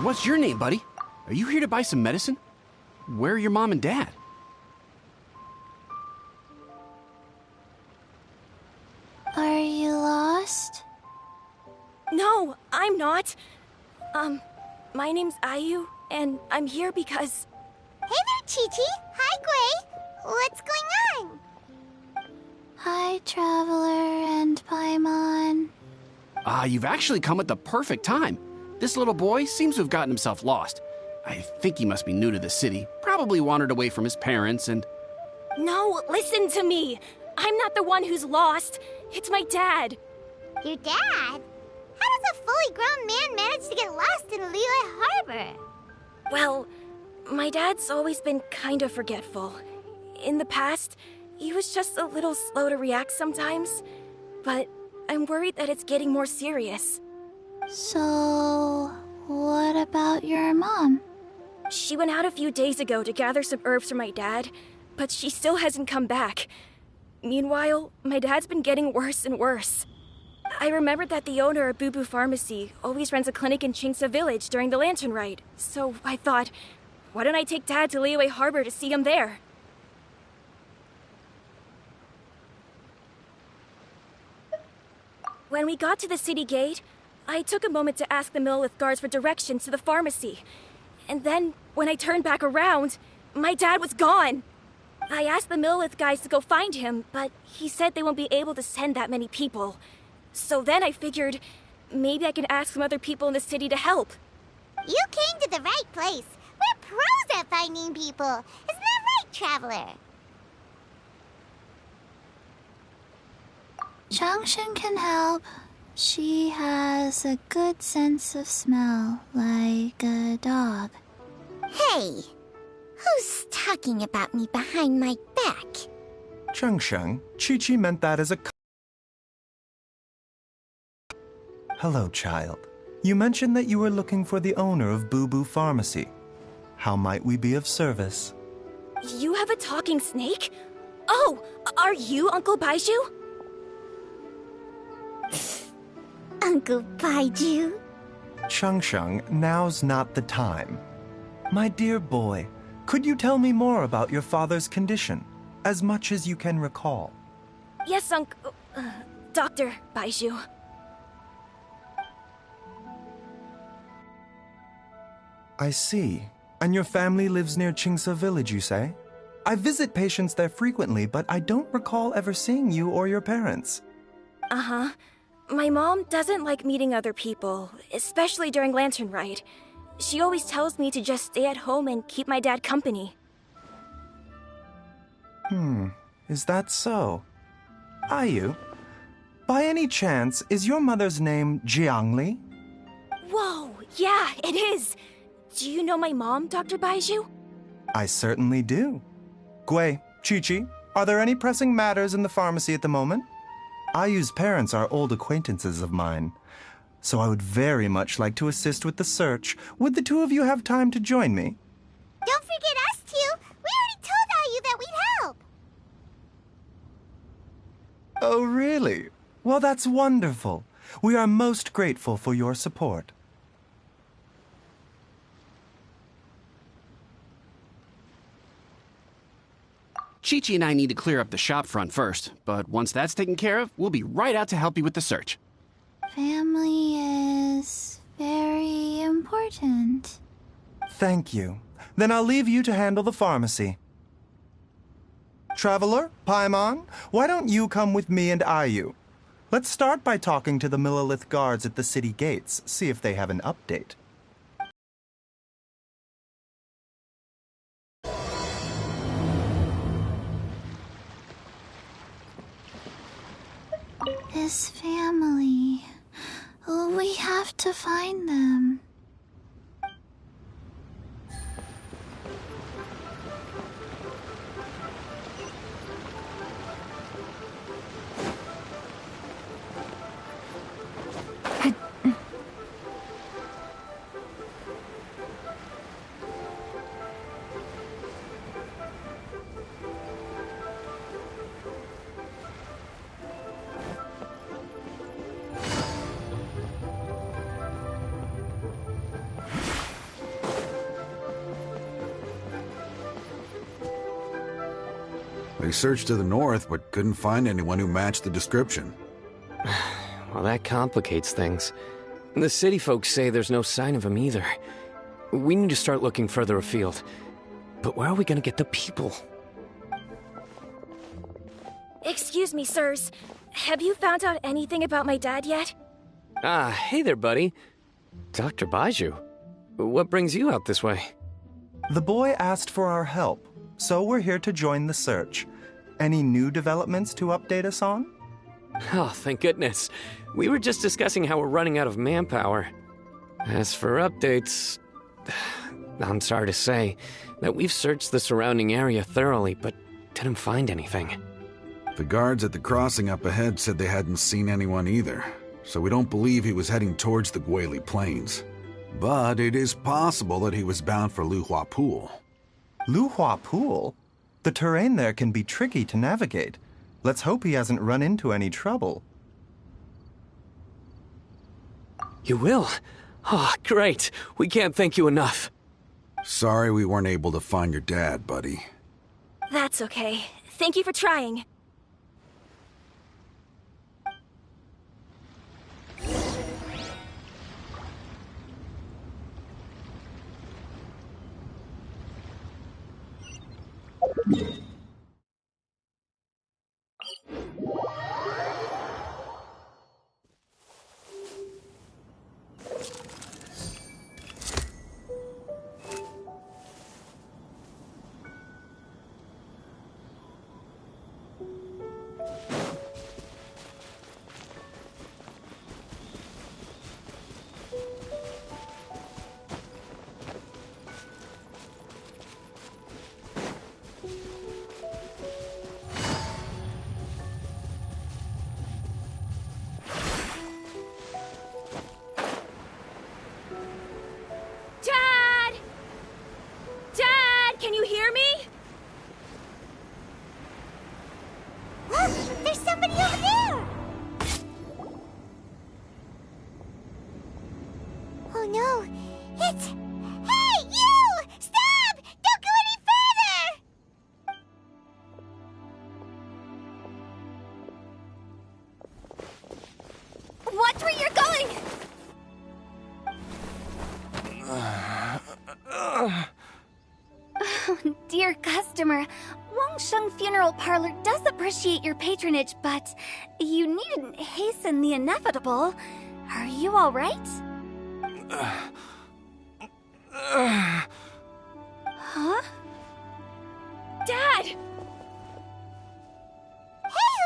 What's your name, buddy? Are you here to buy some medicine? Where are your mom and dad? Are you lost? No, I'm not. My name's Ayu, and I'm here because... Hey there, Chi-Chi. Hi, Gui. What's going on? Hi, Traveler and Paimon. You've actually come at the perfect time. This little boy seems to have gotten himself lost. I think he must be new to the city, probably wandered away from his parents and... No, listen to me. I'm not the one who's lost. It's my dad. Your dad? How does a fully grown man manage to get lost in Liyue Harbor? Well, my dad's always been kind of forgetful. In the past, he was just a little slow to react sometimes. But I'm worried that it's getting more serious. So, what about your mom? She went out a few days ago to gather some herbs for my dad, but she still hasn't come back. Meanwhile, my dad's been getting worse and worse. I remembered that the owner of Boo Boo Pharmacy always runs a clinic in Chingsa Village during the Lantern Rite, so I thought, why don't I take Dad to Liyue Harbor to see him there? When we got to the city gate, I took a moment to ask the Millelith guards for directions to the pharmacy. And then, when I turned back around, my dad was gone. I asked the Millelith guys to go find him, but he said they won't be able to send that many people. So then I figured, maybe I can ask some other people in the city to help. You came to the right place. We're pros at finding people. Isn't that right, Traveler? Genshin can help. She has a good sense of smell, like a dog. Hey, who's talking about me behind my back? Chengsheng, Chi-Chi meant that as a... Hello, child. You mentioned that you were looking for the owner of Boo Boo Pharmacy. How might we be of service? You have a talking snake? Oh, are you Uncle Baiju? Uncle Baiju? Chengsheng, now's not the time. My dear boy, could you tell me more about your father's condition, as much as you can recall? Yes, Dr. Baiju. I see. And your family lives near Chingsa Village, you say? I visit patients there frequently, but I don't recall ever seeing you or your parents. Uh-huh. My mom doesn't like meeting other people, especially during Lantern Rite. She always tells me to just stay at home and keep my dad company. Is that so? Ayu, by any chance, is your mother's name Jiangli? Whoa, yeah, it is! Do you know my mom, Dr. Baiju? I certainly do. Gui, Chi-Chi, are there any pressing matters in the pharmacy at the moment? Ayu's parents are old acquaintances of mine, so I would very much like to assist with the search. Would the two of you have time to join me? Don't forget us two. We already told Ayu that we'd help. Oh, really? Well, that's wonderful. We are most grateful for your support. Chi-Chi and I need to clear up the shop front first, but once that's taken care of, we'll be right out to help you with the search. Family is very important. Thank you. Then I'll leave you to handle the pharmacy. Traveler, Paimon, why don't you come with me and Ayu? Let's start by talking to the Millelith guards at the city gates, see if they have an update. His family. We have to find them. They searched to the north, but couldn't find anyone who matched the description. Well, that complicates things. The city folks say there's no sign of him either. We need to start looking further afield. But where are we gonna get the people? Excuse me, sirs. Have you found out anything about my dad yet? Ah, hey there, buddy. Dr. Baiju. What brings you out this way? The boy asked for our help, so we're here to join the search. Any new developments to update us on? Oh, thank goodness. We were just discussing how we're running out of manpower. As for updates, I'm sorry to say that we've searched the surrounding area thoroughly, but didn't find anything. The guards at the crossing up ahead said they hadn't seen anyone either, so we don't believe he was heading towards the Guili Plains. But it is possible that he was bound for Luhua Pool. Luhua Pool? The terrain there can be tricky to navigate. Let's hope he hasn't run into any trouble. You will? Oh, great. We can't thank you enough. Sorry we weren't able to find your dad, buddy. That's okay. Thank you for trying. Dad! Dad, can you hear me? Look! There's somebody over there! Oh no! It's... Hey, you! Stop! Don't go any further! Watch where you're going! Dear customer, Wangsheng Funeral Parlor does appreciate your patronage, but you needn't hasten the inevitable. Are you all right? Huh? Dad! Hey,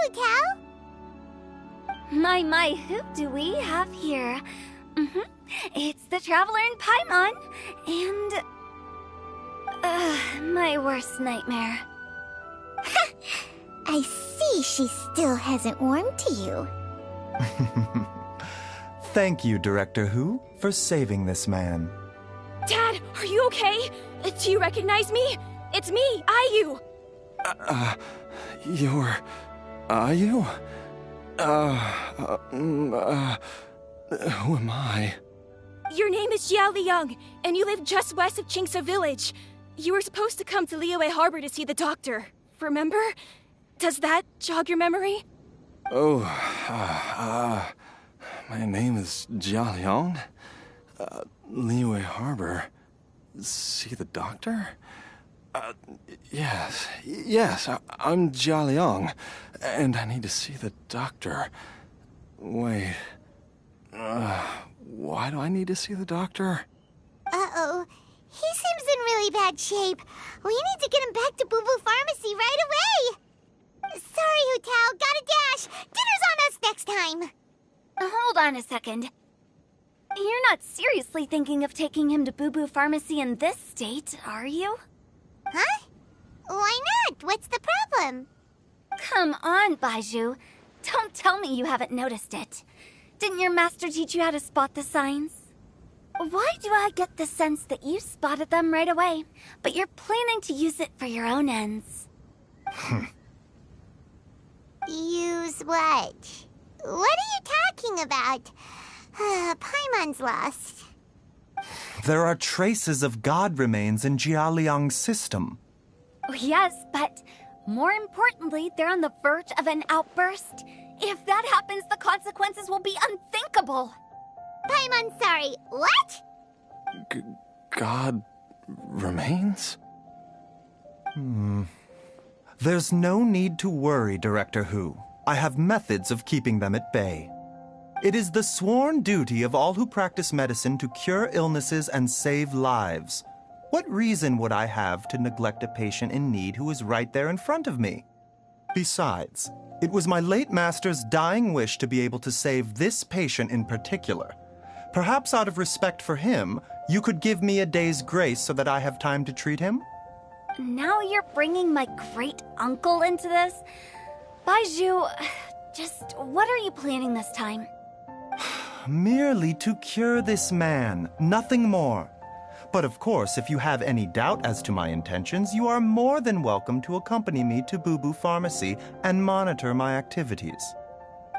Hu Tao! My, who do we have here? It's the Traveler in Paimon, and... my worst nightmare. I see she still hasn't warmed to you. Thank you, Director Hu, for saving this man. Dad, are you okay? Do you recognize me? It's me, Ayu! You're... Ayu? Who am I? Your name is Jiao Liang, and you live just west of Qingse Village. You were supposed to come to Liyue Harbor to see the doctor. Remember? Does that jog your memory? Oh, my name is Jia Liang. Liyue Harbor. See the doctor? Yes, I'm Jia Liang, and I need to see the doctor. Wait, why do I need to see the doctor? Uh-oh. He seems in really bad shape. We need to get him back to Boo Boo Pharmacy right away. Sorry, Hu Tao. Gotta dash. Dinner's on us next time. Hold on a second. You're not seriously thinking of taking him to Boo Boo Pharmacy in this state, are you? Huh? Why not? What's the problem? Come on, Baiju. Don't tell me you haven't noticed it. Didn't your master teach you how to spot the signs? Why do I get the sense that you spotted them right away, but you're planning to use it for your own ends? Use what? What are you talking about? Paimon's lost. There are traces of god remains in Jia Liang's system. Yes, but More importantly, they're on the verge of an outburst. If that happens, the consequences will be unthinkable. Paimon, sorry, what? God remains? There's no need to worry, Director Hu. I have methods of keeping them at bay. It is the sworn duty of all who practice medicine to cure illnesses and save lives. What reason would I have to neglect a patient in need who is right there in front of me? Besides, it was my late master's dying wish to be able to save this patient in particular. Perhaps out of respect for him, you could give me a day's grace so that I have time to treat him? Now you're bringing my great-uncle into this? Baizhu, just what are you planning this time? Merely to cure this man, nothing more. But of course, if you have any doubt as to my intentions, you are more than welcome to accompany me to Boo Boo Pharmacy and monitor my activities.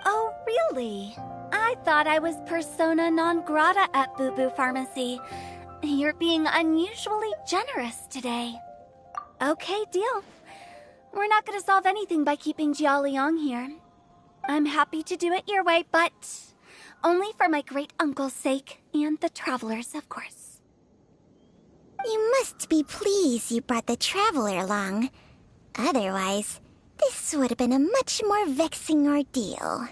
Oh, really? I thought I was persona non grata at Boo Boo Pharmacy. You're being unusually generous today. Okay, deal. We're not gonna solve anything by keeping Jialiang here. I'm happy to do it your way, but only for my great-uncle's sake and the travelers, of course. You must be pleased you brought the traveler along. Otherwise, this would have been a much more vexing ordeal.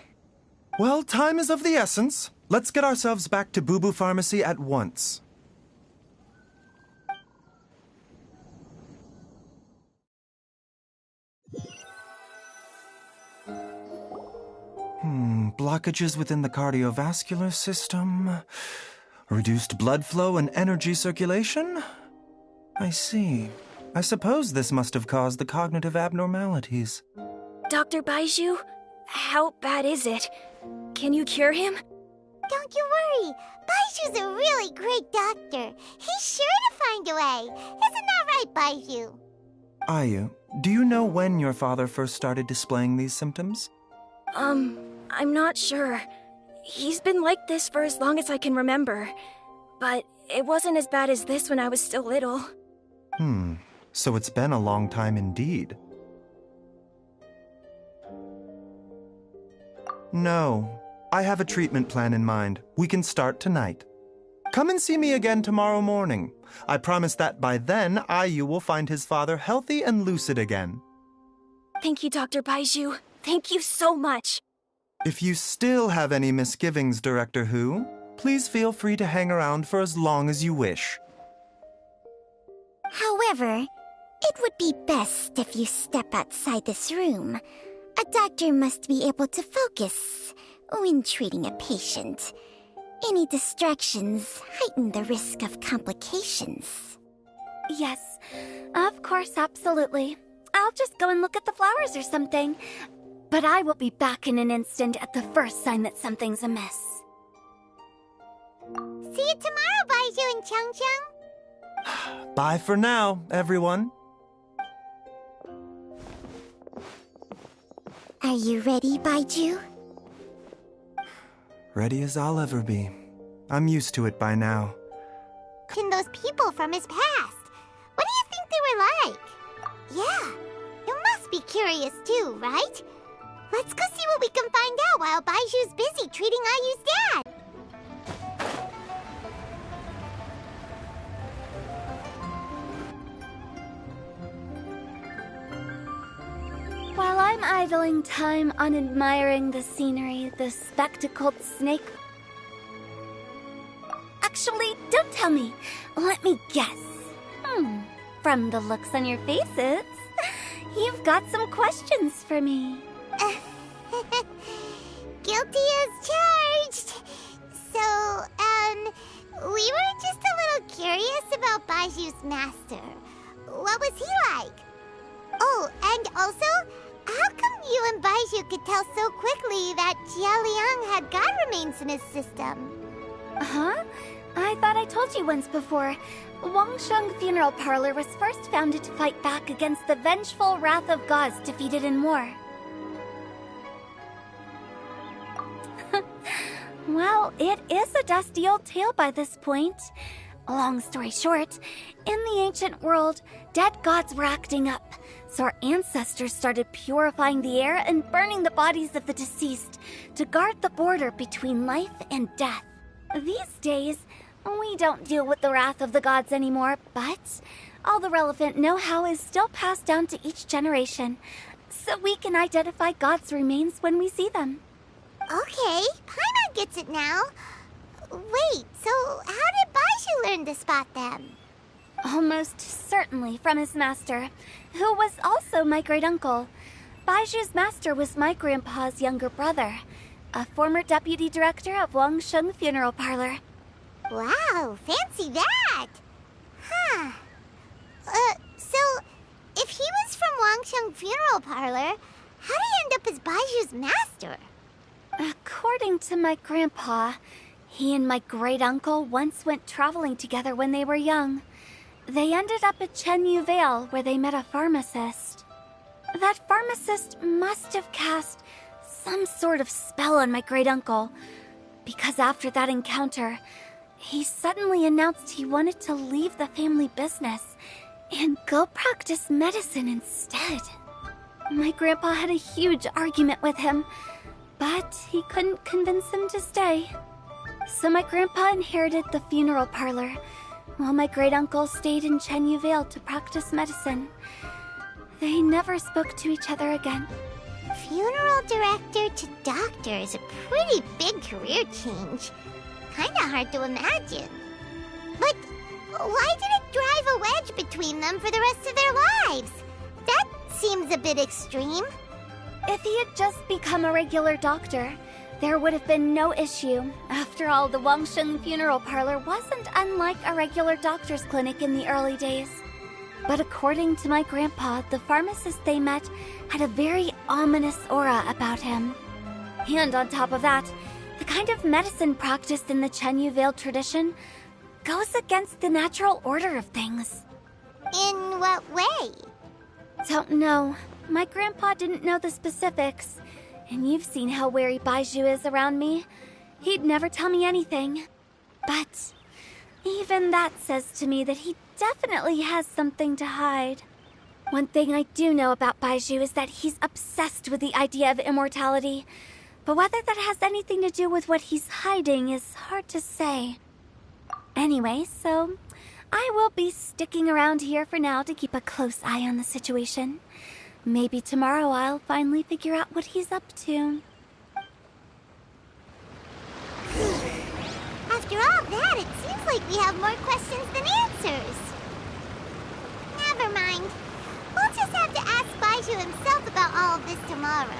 Well, time is of the essence. Let's get ourselves back to Boo Boo Pharmacy at once. Blockages within the cardiovascular system, reduced blood flow and energy circulation? I see. I suppose this must have caused the cognitive abnormalities. Dr. Baizhu, how bad is it? Can you cure him? Don't you worry. Baiju's a really great doctor. He's sure to find a way. Isn't that right, Baizhu? Ayu, do you know when your father first started displaying these symptoms? I'm not sure. He's been like this for as long as I can remember. But it wasn't as bad as this when I was still little. So it's been a long time indeed. No, I have a treatment plan in mind. We can start tonight. Come and see me again tomorrow morning. I promise that by then, Ayu will find his father healthy and lucid again. Thank you, Dr. Baizhu. Thank you so much. If you still have any misgivings, Director Hu, please feel free to hang around for as long as you wish. However, it would be best if you step outside this room. A doctor must be able to focus when treating a patient. Any distractions heighten the risk of complications. Yes, of course, absolutely. I'll just go and look at the flowers or something. But I will be back in an instant at the first sign that something's amiss. See you tomorrow, Baizhu and Chung Chung. Bye for now, everyone. Are you ready, Baizhu? Ready as I'll ever be. I'm used to it by now. And those people from his past. What do you think they were like? Yeah, you must be curious too, right? Let's go see what we can find out while Baiju's busy treating Ayu's dad. While I'm idling time on admiring the scenery, the spectacled snake... Actually, don't tell me. Let me guess. From the looks on your faces, you've got some questions for me. Guilty as charged. So, we were just a little curious about Baiju's master. What was he like? Oh, and also, how come you and Baizhu could tell so quickly that Jialiang had god remains in his system? Huh? I thought I told you once before. Wangsheng Funeral Parlor was first founded to fight back against the vengeful wrath of gods defeated in war. Well, it is a dusty old tale by this point. Long story short, in the ancient world, dead gods were acting up, So our ancestors started purifying the air and burning the bodies of the deceased to guard the border between life and death. These days, we don't deal with the wrath of the gods anymore, but all the relevant know-how is still passed down to each generation, so we can identify gods' remains when we see them. Okay, Paimon gets it now. Wait, so how did Baizhu learn to spot them? Almost certainly from his master, who was also my great-uncle. Baizhu's master was my grandpa's younger brother, a former deputy director of Wangsheng Funeral Parlor. Wow, fancy that! Huh. So, if he was from Wangsheng Funeral Parlor, how did he end up as Baizhu's master? According to my grandpa, he and my great-uncle once went traveling together when they were young. They ended up at Chenyu Vale, where they met a pharmacist. That pharmacist must have cast some sort of spell on my great-uncle, because after that encounter, he suddenly announced he wanted to leave the family business and go practice medicine instead. My grandpa had a huge argument with him, but he couldn't convince him to stay. So my grandpa inherited the funeral parlor, while my great-uncle stayed in Chenyu Vale to practice medicine. They never spoke to each other again. Funeral director to doctor is a pretty big career change. Kinda hard to imagine. But why did it drive a wedge between them for the rest of their lives? That seems a bit extreme. If he had just become a regular doctor, there would have been no issue. After all, the Wangsheng Funeral Parlor wasn't unlike a regular doctor's clinic in the early days. But according to my grandpa, the pharmacist they met had a very ominous aura about him. And on top of that, the kind of medicine practiced in the Chenyu Vale tradition goes against the natural order of things. In what way? Don't know. My grandpa didn't know the specifics. And you've seen how wary Baizhu is around me. He'd never tell me anything. But even that says to me that he definitely has something to hide. One thing I do know about Baizhu is that he's obsessed with the idea of immortality. But whether that has anything to do with what he's hiding is hard to say. Anyway, so I will be sticking around here for now to keep a close eye on the situation. Maybe tomorrow I'll finally figure out what he's up to. After all that, it seems like we have more questions than answers. Never mind. We'll just have to ask Baizhu himself about all of this tomorrow.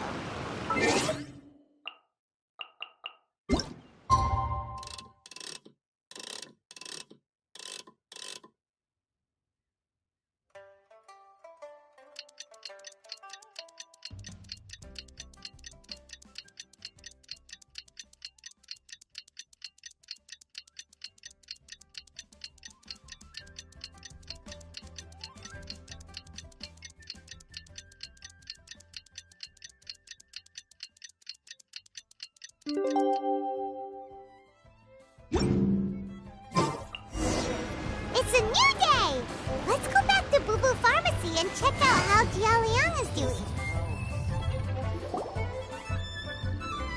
It's a new day! Let's go back to Boo Boo Pharmacy and check out how Jialiang is doing.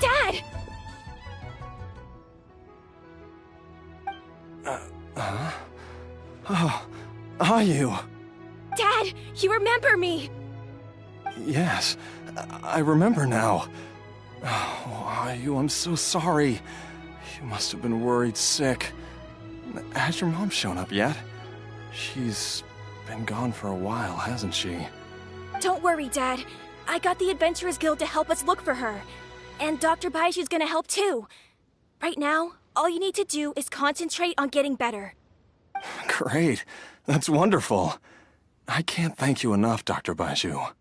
Dad! Oh, are you? Dad, you remember me! Yes, I remember now. Oh, are you? I'm so sorry. You must have been worried sick. Has your mom shown up yet? She's been gone for a while, hasn't she? Don't worry, Dad. I got the Adventurers Guild to help us look for her. And Dr. Baizhu's gonna help too. Right now, all you need to do is concentrate on getting better. Great. That's wonderful. I can't thank you enough, Dr. Baizhu.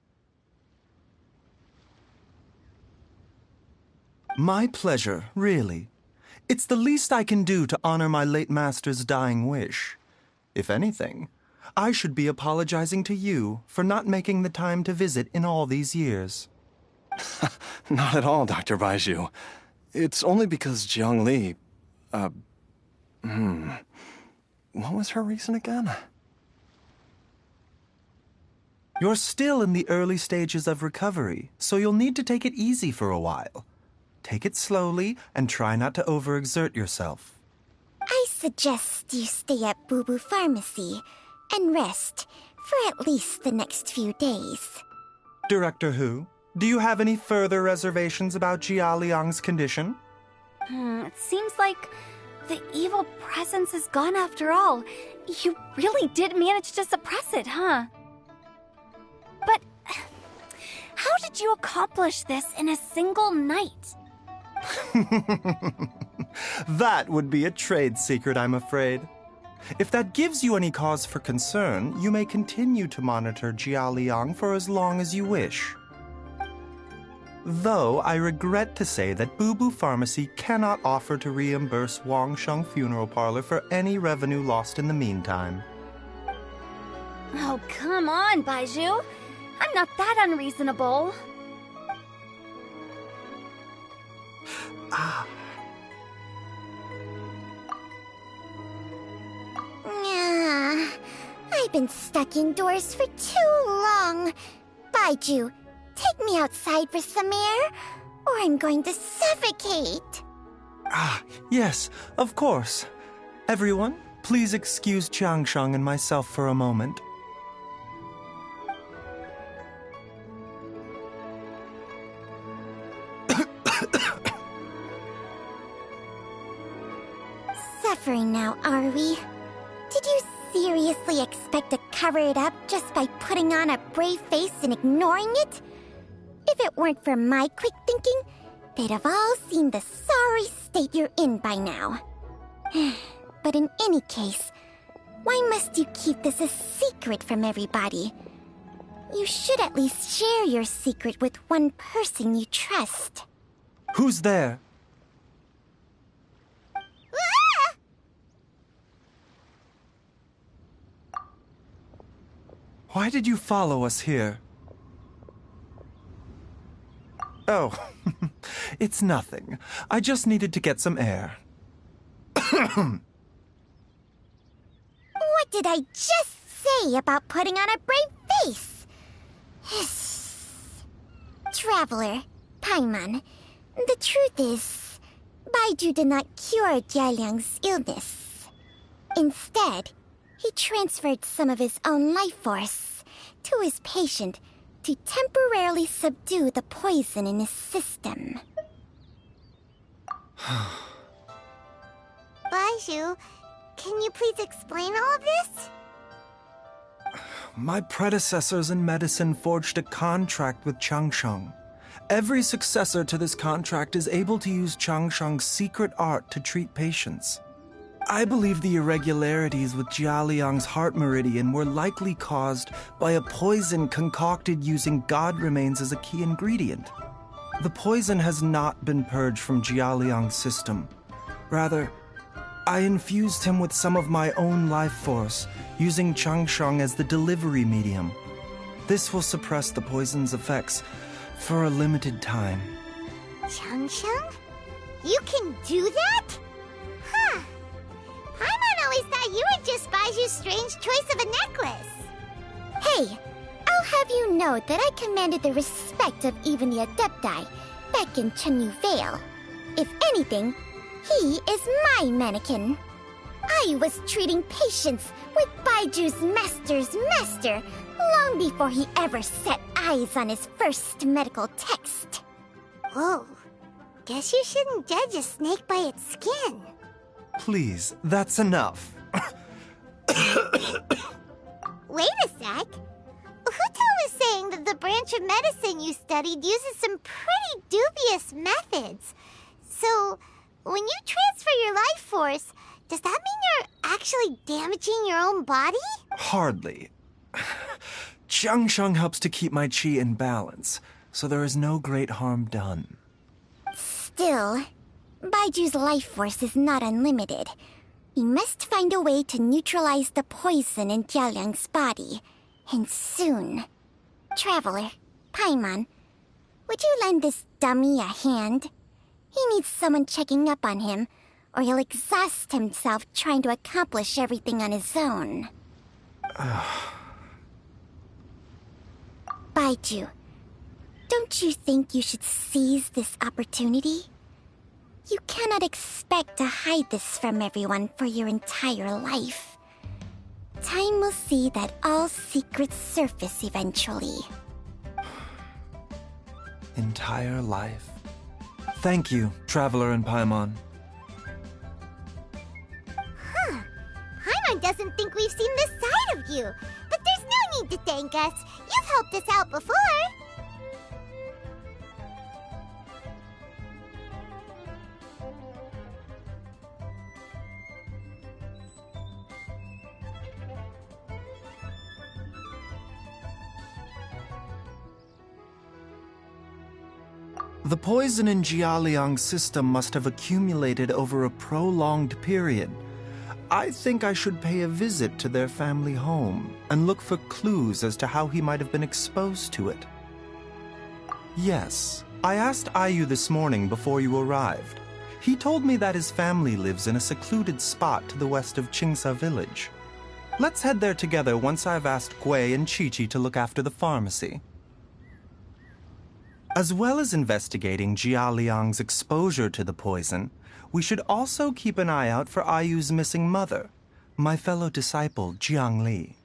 My pleasure, really. It's the least I can do to honor my late master's dying wish. If anything, I should be apologizing to you for not making the time to visit in all these years. Not at all, Dr. Baizhu. It's only because Jiang Li... What was her reason again? You're still in the early stages of recovery, so you'll need to take it easy for a while. Take it slowly and try not to overexert yourself. I suggest you stay at Boo Boo Pharmacy and rest for at least the next few days. Director Hu, do you have any further reservations about Jia Liang's condition? It seems like the evil presence is gone after all. You really did manage to suppress it, huh? But how did you accomplish this in a single night? That would be a trade secret, I'm afraid. If that gives you any cause for concern, you may continue to monitor Jia Liang for as long as you wish. Though I regret to say that Boo Boo Pharmacy cannot offer to reimburse Wangsheng Funeral Parlor for any revenue lost in the meantime. Oh, come on, Baizhu. I'm not that unreasonable. I've been stuck indoors for too long. Baizhu, take me outside for some air, or I'm going to suffocate. Yes, of course. Everyone, please excuse Changsheng and myself for a moment. Suffering now, are we? Did you seriously expect to cover it up just by putting on a brave face and ignoring it? If it weren't for my quick thinking, they'd have all seen the sorry state you're in by now. But in any case, why must you keep this a secret from everybody? You should at least share your secret with one person you trust. Who's there? Why did you follow us here? Oh, it's nothing. I just needed to get some air. What did I just say about putting on a brave face? Traveler, Paimon, the truth is, Baizhu did not cure Jialiang's illness. Instead, he transferred some of his own life force to his patient to temporarily subdue the poison in his system. Baizhu, can you please explain all of this? My predecessors in medicine forged a contract with Changsheng. Every successor to this contract is able to use Changsheng's secret art to treat patients. I believe the irregularities with Jia Liang's heart meridian were likely caused by a poison concocted using god remains as a key ingredient. The poison has not been purged from Jia Liang's system. Rather, I infused him with some of my own life force, using Changsheng as the delivery medium. This will suppress the poison's effects for a limited time. Changsheng? You can do that? Huh. Paimon always thought you were just Baiju's strange choice of a necklace. Hey, I'll have you know that I commanded the respect of even the Adepti back in Chenyu Vale. If anything, he is my mannequin. I was treating patients with Baiju's master's master long before he ever set eyes on his first medical text. Whoa. Guess you shouldn't judge a snake by its skin. Please, that's enough. Wait a sec. Huto was saying that the branch of medicine you studied uses some pretty dubious methods. So, when you transfer your life force, does that mean you're actually damaging your own body? Hardly. Changsheng helps to keep my chi in balance, so there is no great harm done. Still, Baiju's life force is not unlimited. We must find a way to neutralize the poison in Jialiang's body, and soon. Traveler, Paimon, would you lend this dummy a hand? He needs someone checking up on him, or he'll exhaust himself trying to accomplish everything on his own. Baiju, don't you think you should seize this opportunity? You cannot expect to hide this from everyone for your entire life. Time will see that all secrets surface eventually. Entire life. Thank you, Traveler and Paimon. Paimon doesn't think we've seen this side of you, but there's no need to thank us. You've helped us out before. The poison in Jialiang's system must have accumulated over a prolonged period. I think I should pay a visit to their family home and look for clues as to how he might have been exposed to it. Yes, I asked Ayu this morning before you arrived. He told me that his family lives in a secluded spot to the west of Qingsa village. Let's head there together once I've asked Gui and Chi-Chi to look after the pharmacy. As well as investigating Jia Liang's exposure to the poison, we should also keep an eye out for Ayu's missing mother, my fellow disciple Jiang Li.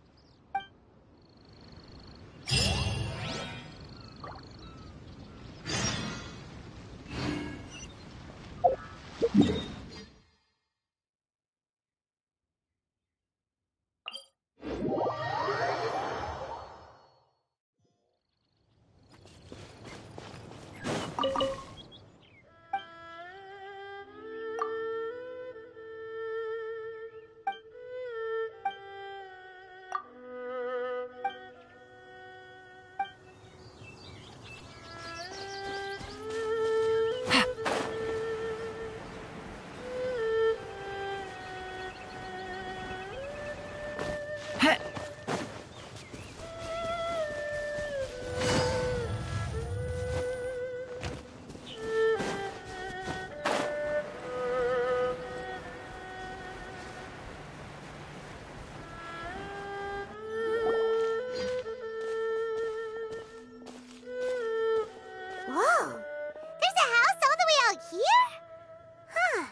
Whoa! There's a house all the way out here? Huh.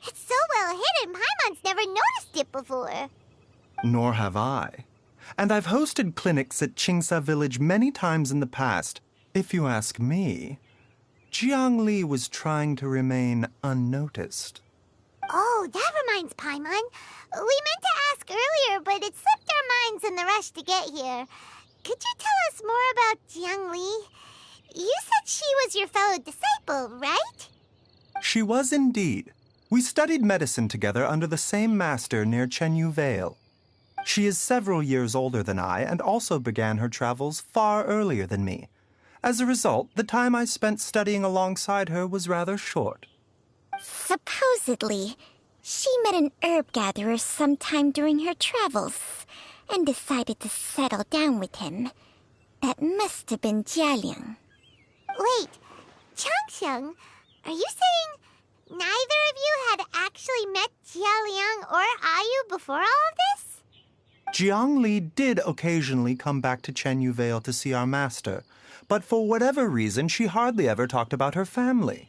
It's so well hidden, Paimon's never noticed it before. Nor have I. And I've hosted clinics at Qingsa village many times in the past. If you ask me, Jiang Li was trying to remain unnoticed. Oh, that reminds Paimon. We meant to ask earlier, but it slipped our minds in the rush to get here. Could you tell us more about Jiang Li? You said she was your fellow disciple, right? She was indeed. We studied medicine together under the same master near Chenyu Vale. She is several years older than I and also began her travels far earlier than me. As a result, the time I spent studying alongside her was rather short. Supposedly, she met an herb gatherer sometime during her travels and decided to settle down with him. That must have been Jialiang. Wait, Changxiang, are you saying neither of you had actually met Jialiang or Ayu before all of this? Jiang Li did occasionally come back to Chenyu Vale to see our master, but for whatever reason, she hardly ever talked about her family.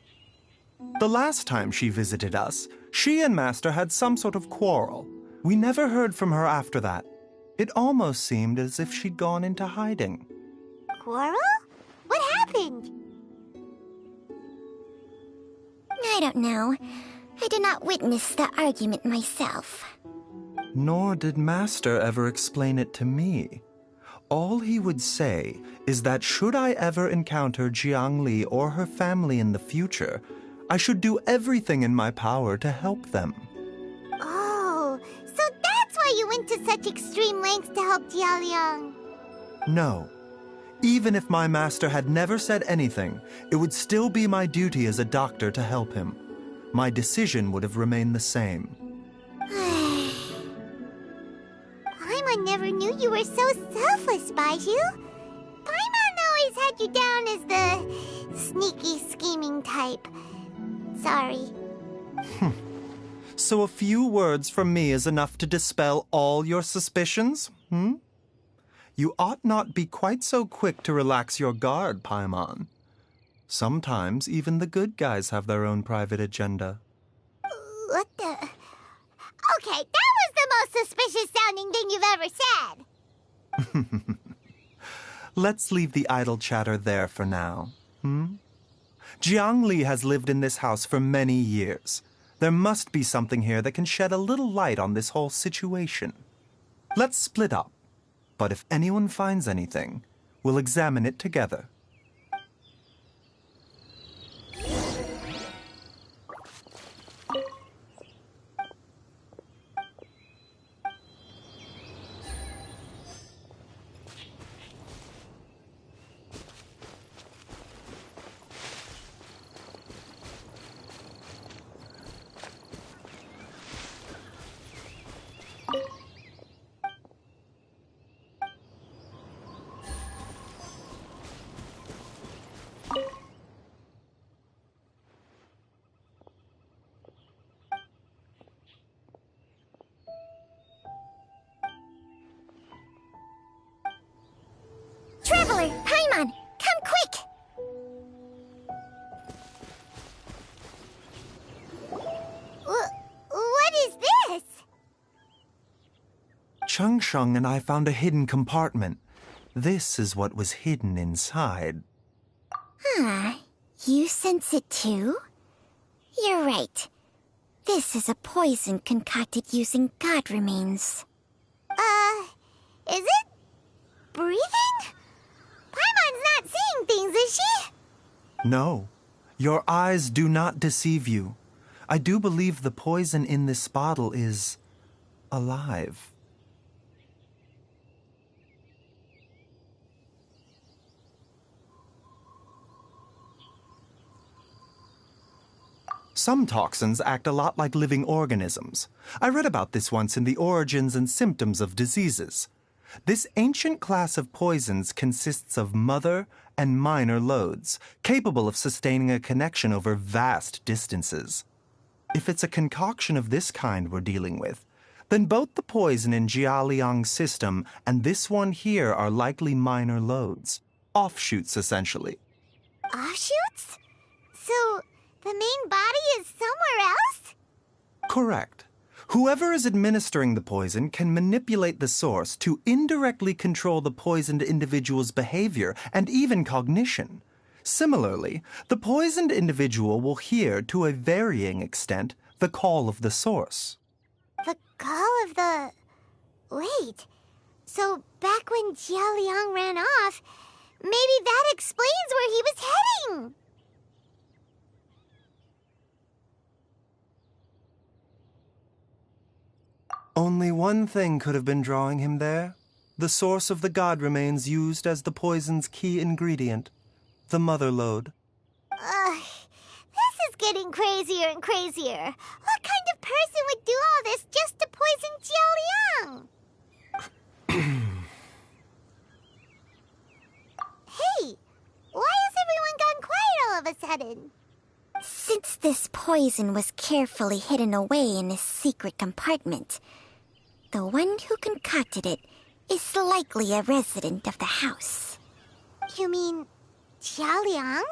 The last time she visited us, she and Master had some sort of quarrel. We never heard from her after that. It almost seemed as if she'd gone into hiding. Quarrel? What happened? I don't know. I did not witness the argument myself. Nor did Master ever explain it to me. All he would say is that should I ever encounter Jiang Li or her family in the future, I should do everything in my power to help them. Oh, so that's why you went to such extreme lengths to help Jialiang. No. Even if my master had never said anything, it would still be my duty as a doctor to help him. My decision would have remained the same. Paimon never knew you were so selfless, Baiju. Paimon always had you down as the sneaky, scheming type. Sorry. So a few words from me is enough to dispel all your suspicions, You ought not be quite so quick to relax your guard, Paimon. Sometimes even the good guys have their own private agenda. What the... Okay, that was the most suspicious sounding thing you've ever said. Let's leave the idle chatter there for now. Jiang Li has lived in this house for many years. There must be something here that can shed a little light on this whole situation. Let's split up. But if anyone finds anything, we'll examine it together. Traveler, Paimon, come quick! What is this? Chung Sheng and I found a hidden compartment. This is what was hidden inside. You sense it too? You're right. This is a poison concocted using god remains. Is it breathing? Paimon's not seeing things, is she? No, your eyes do not deceive you. I do believe the poison in this bottle is alive. Some toxins act a lot like living organisms. I read about this once in the Origins and Symptoms of Diseases. This ancient class of poisons consists of mother and minor loads, capable of sustaining a connection over vast distances. If it's a concoction of this kind we're dealing with, then both the poison in Jialiang's system and this one here are likely minor loads. Offshoots, essentially. Offshoots? So, the main body is somewhere else? Correct. Whoever is administering the poison can manipulate the source to indirectly control the poisoned individual's behavior and even cognition. Similarly, the poisoned individual will hear, to a varying extent, the call of the source. The call of the... Wait. So, back when Jialiang ran off, maybe that explains where he was heading! Only one thing could have been drawing him there. The source of the god remains used as the poison's key ingredient, the mother lode. This is getting crazier and crazier. What kind of person would do all this just to poison Jialiang? Hey, why has everyone gone quiet all of a sudden? Since this poison was carefully hidden away in a secret compartment, the one who concocted it is likely a resident of the house. You mean Jialiang?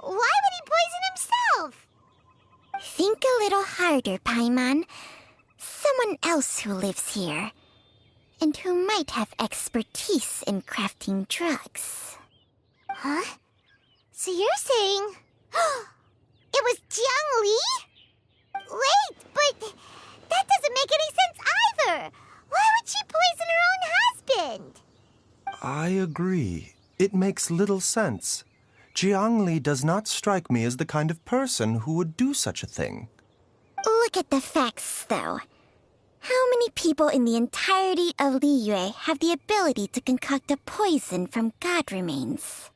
Why would he poison himself? Think a little harder, Paimon. Someone else who lives here, and who might have expertise in crafting drugs. Huh? So you're saying... It was Jiang Li? Wait, but that doesn't make any sense either. Why would she poison her own husband? I agree. It makes little sense. Jiang Li does not strike me as the kind of person who would do such a thing. Look at the facts, though. How many people in the entirety of Liyue have the ability to concoct a poison from god remains?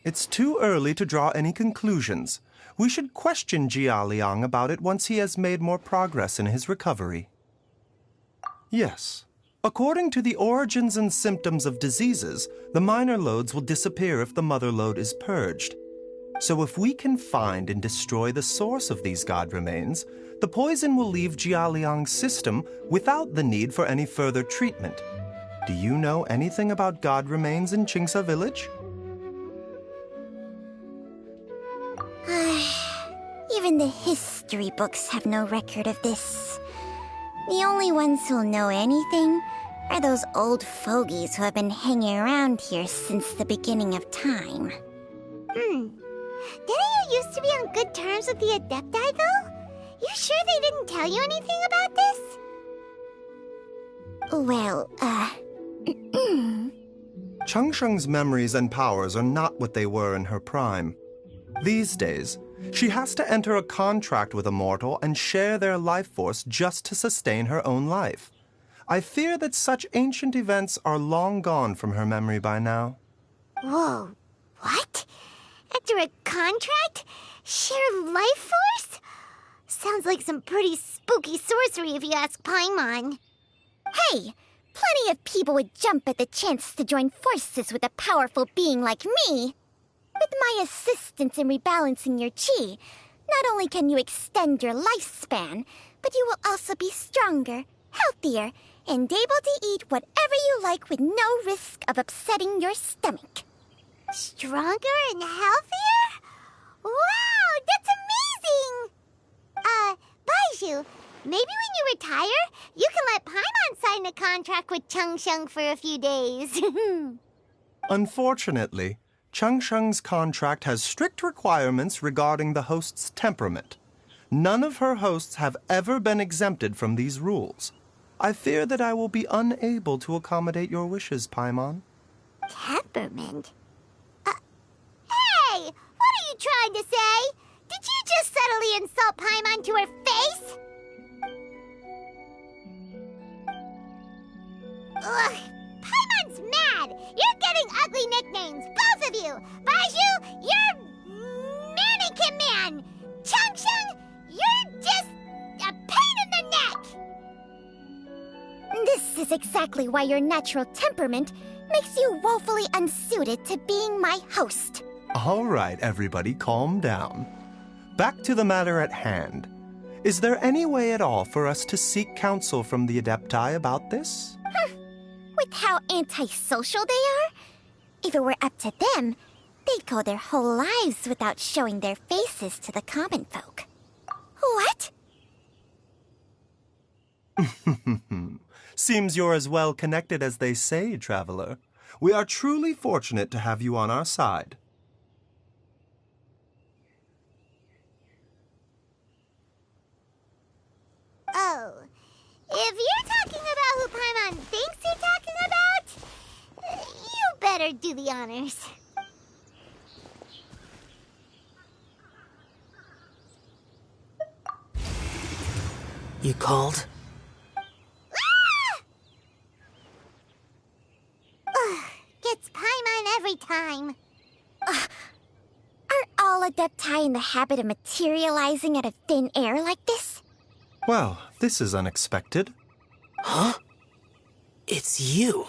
It's too early to draw any conclusions. We should question Jialiang about it once he has made more progress in his recovery. Yes. According to the Origins and Symptoms of Diseases, the minor loads will disappear if the mother lode is purged. So if we can find and destroy the source of these god remains, the poison will leave Jialiang's system without the need for any further treatment. Do you know anything about god remains in Chingsa village? Even the history books have no record of this. The only ones who'll know anything are those old fogies who have been hanging around here since the beginning of time. Didn't you used to be on good terms with the Adepti, though? You sure they didn't tell you anything about this? Well, Changsheng's memories and powers are not what they were in her prime. These days, she has to enter a contract with a mortal and share their life force just to sustain her own life. I fear that such ancient events are long gone from her memory by now. Whoa, what? Enter a contract? Share life force? Sounds like some pretty spooky sorcery if you ask Paimon. Hey, plenty of people would jump at the chance to join forces with a powerful being like me. With my assistance in rebalancing your chi, not only can you extend your lifespan, but you will also be stronger, healthier, and able to eat whatever you like with no risk of upsetting your stomach. Stronger and healthier? Wow, that's amazing! Baizhu, maybe when you retire, you can let Paimon sign a contract with Changsheng for a few days. Unfortunately, Changsheng's contract has strict requirements regarding the host's temperament. None of her hosts have ever been exempted from these rules. I fear that I will be unable to accommodate your wishes, Paimon. Temperament? Hey! What are you trying to say? Did you just subtly insult Paimon to her face? Ugh! Paimon's mad! You're getting ugly nicknames, both of you! Baizhu, you're Mannequin Man! Changsheng, you're just a pain in the neck! This is exactly why your natural temperament makes you woefully unsuited to being my host. All right, everybody, calm down. Back to the matter at hand. Is there any way at all for us to seek counsel from the Adepti about this? With how antisocial they are? If it were up to them, they'd go their whole lives without showing their faces to the common folk. What? Seems you're as well connected as they say, traveler. We are truly fortunate to have you on our side. Oh, if you're talking about who Paimon thinks you're talking about, you better do the honors. You called? Gets Paimon every time. Aren't all Adepti in the habit of materializing out of thin air like this? Well, this is unexpected. Huh? It's you.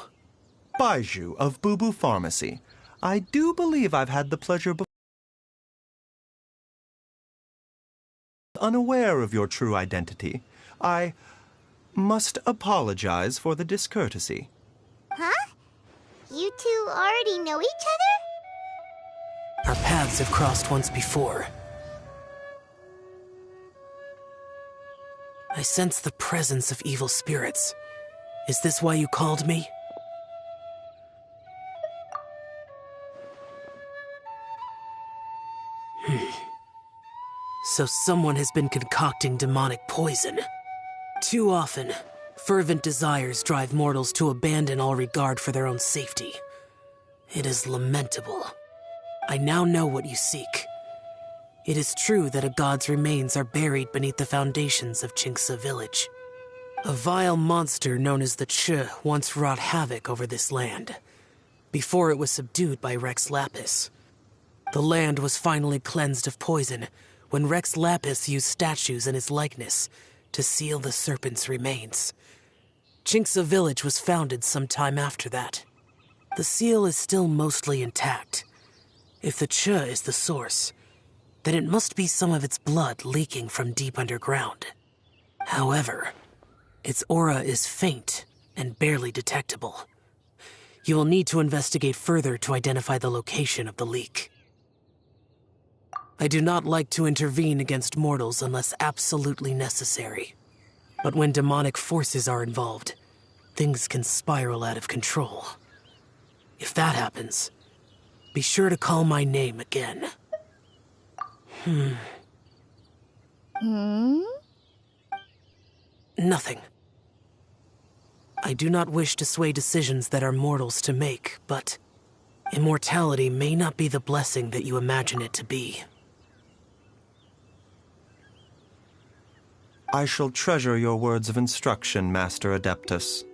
Baizhu of Boo Boo Pharmacy. I do believe I've had the pleasure unaware of your true identity. I must apologize for the discourtesy. Huh? You two already know each other? Our paths have crossed once before. I sense the presence of evil spirits. Is this why you called me? So someone has been concocting demonic poison. Too often, fervent desires drive mortals to abandon all regard for their own safety. It is lamentable. I now know what you seek. It is true that a god's remains are buried beneath the foundations of Chingsa village. A vile monster known as the Ch once wrought havoc over this land, before it was subdued by Rex Lapis. The land was finally cleansed of poison when Rex Lapis used statues in his likeness to seal the serpent's remains. Chingsa village was founded some time after that. The seal is still mostly intact. If the Ch is the source, then it must be some of its blood leaking from deep underground. However, its aura is faint and barely detectable. You will need to investigate further to identify the location of the leak. I do not like to intervene against mortals unless absolutely necessary. But when demonic forces are involved, things can spiral out of control. If that happens, be sure to call my name again. Nothing. I do not wish to sway decisions that are mortals to make, but immortality may not be the blessing that you imagine it to be. I shall treasure your words of instruction, Master Adeptus.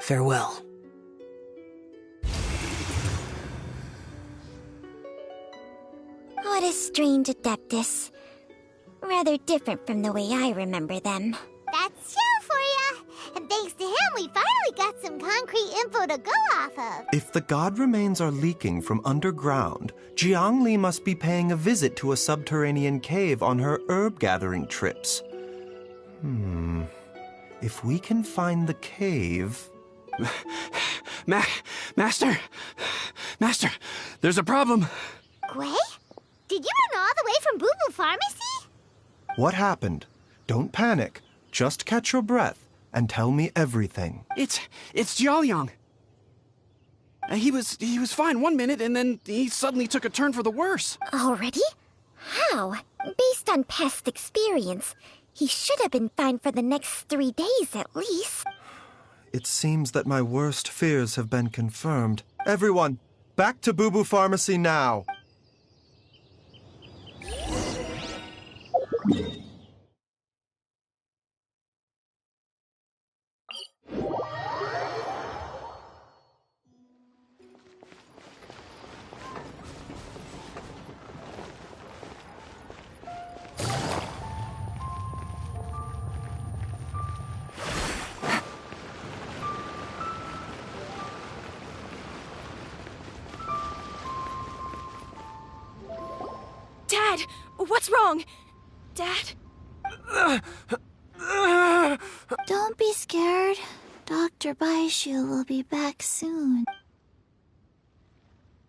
Farewell. What a strange Adeptus. Rather different from the way I remember them. That's Shell for ya! And thanks to him, we finally got some concrete info to go off of. If the god remains are leaking from underground, Jiangli must be paying a visit to a subterranean cave on her herb-gathering trips. If we can find the cave... Master, there's a problem. Gwei? Did you run all the way from Boo Boo Pharmacy? What happened? Don't panic. Just catch your breath and tell me everything. It's Jiaoliang. He was fine one minute, and then he suddenly took a turn for the worse. Already? How? Based on past experience, he should have been fine for the next 3 days at least. It seems that my worst fears have been confirmed. Everyone, back to Boo Boo Pharmacy now! Dad! What's wrong? Dad? Don't be scared. Dr. Baishu will be back soon.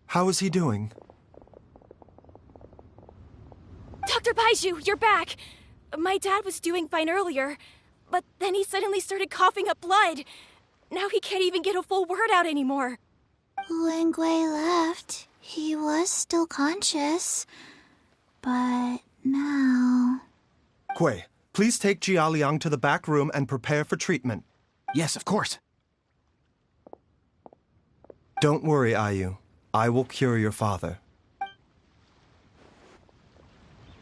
How is he doing? Dr. Baiju, you're back! My dad was doing fine earlier, but then he suddenly started coughing up blood. Now he can't even get a full word out anymore. When Gwei left, he was still conscious. But now... Gwei, please take Jiaoliang to the back room and prepare for treatment. Yes, of course. Don't worry, Ayu. I will cure your father.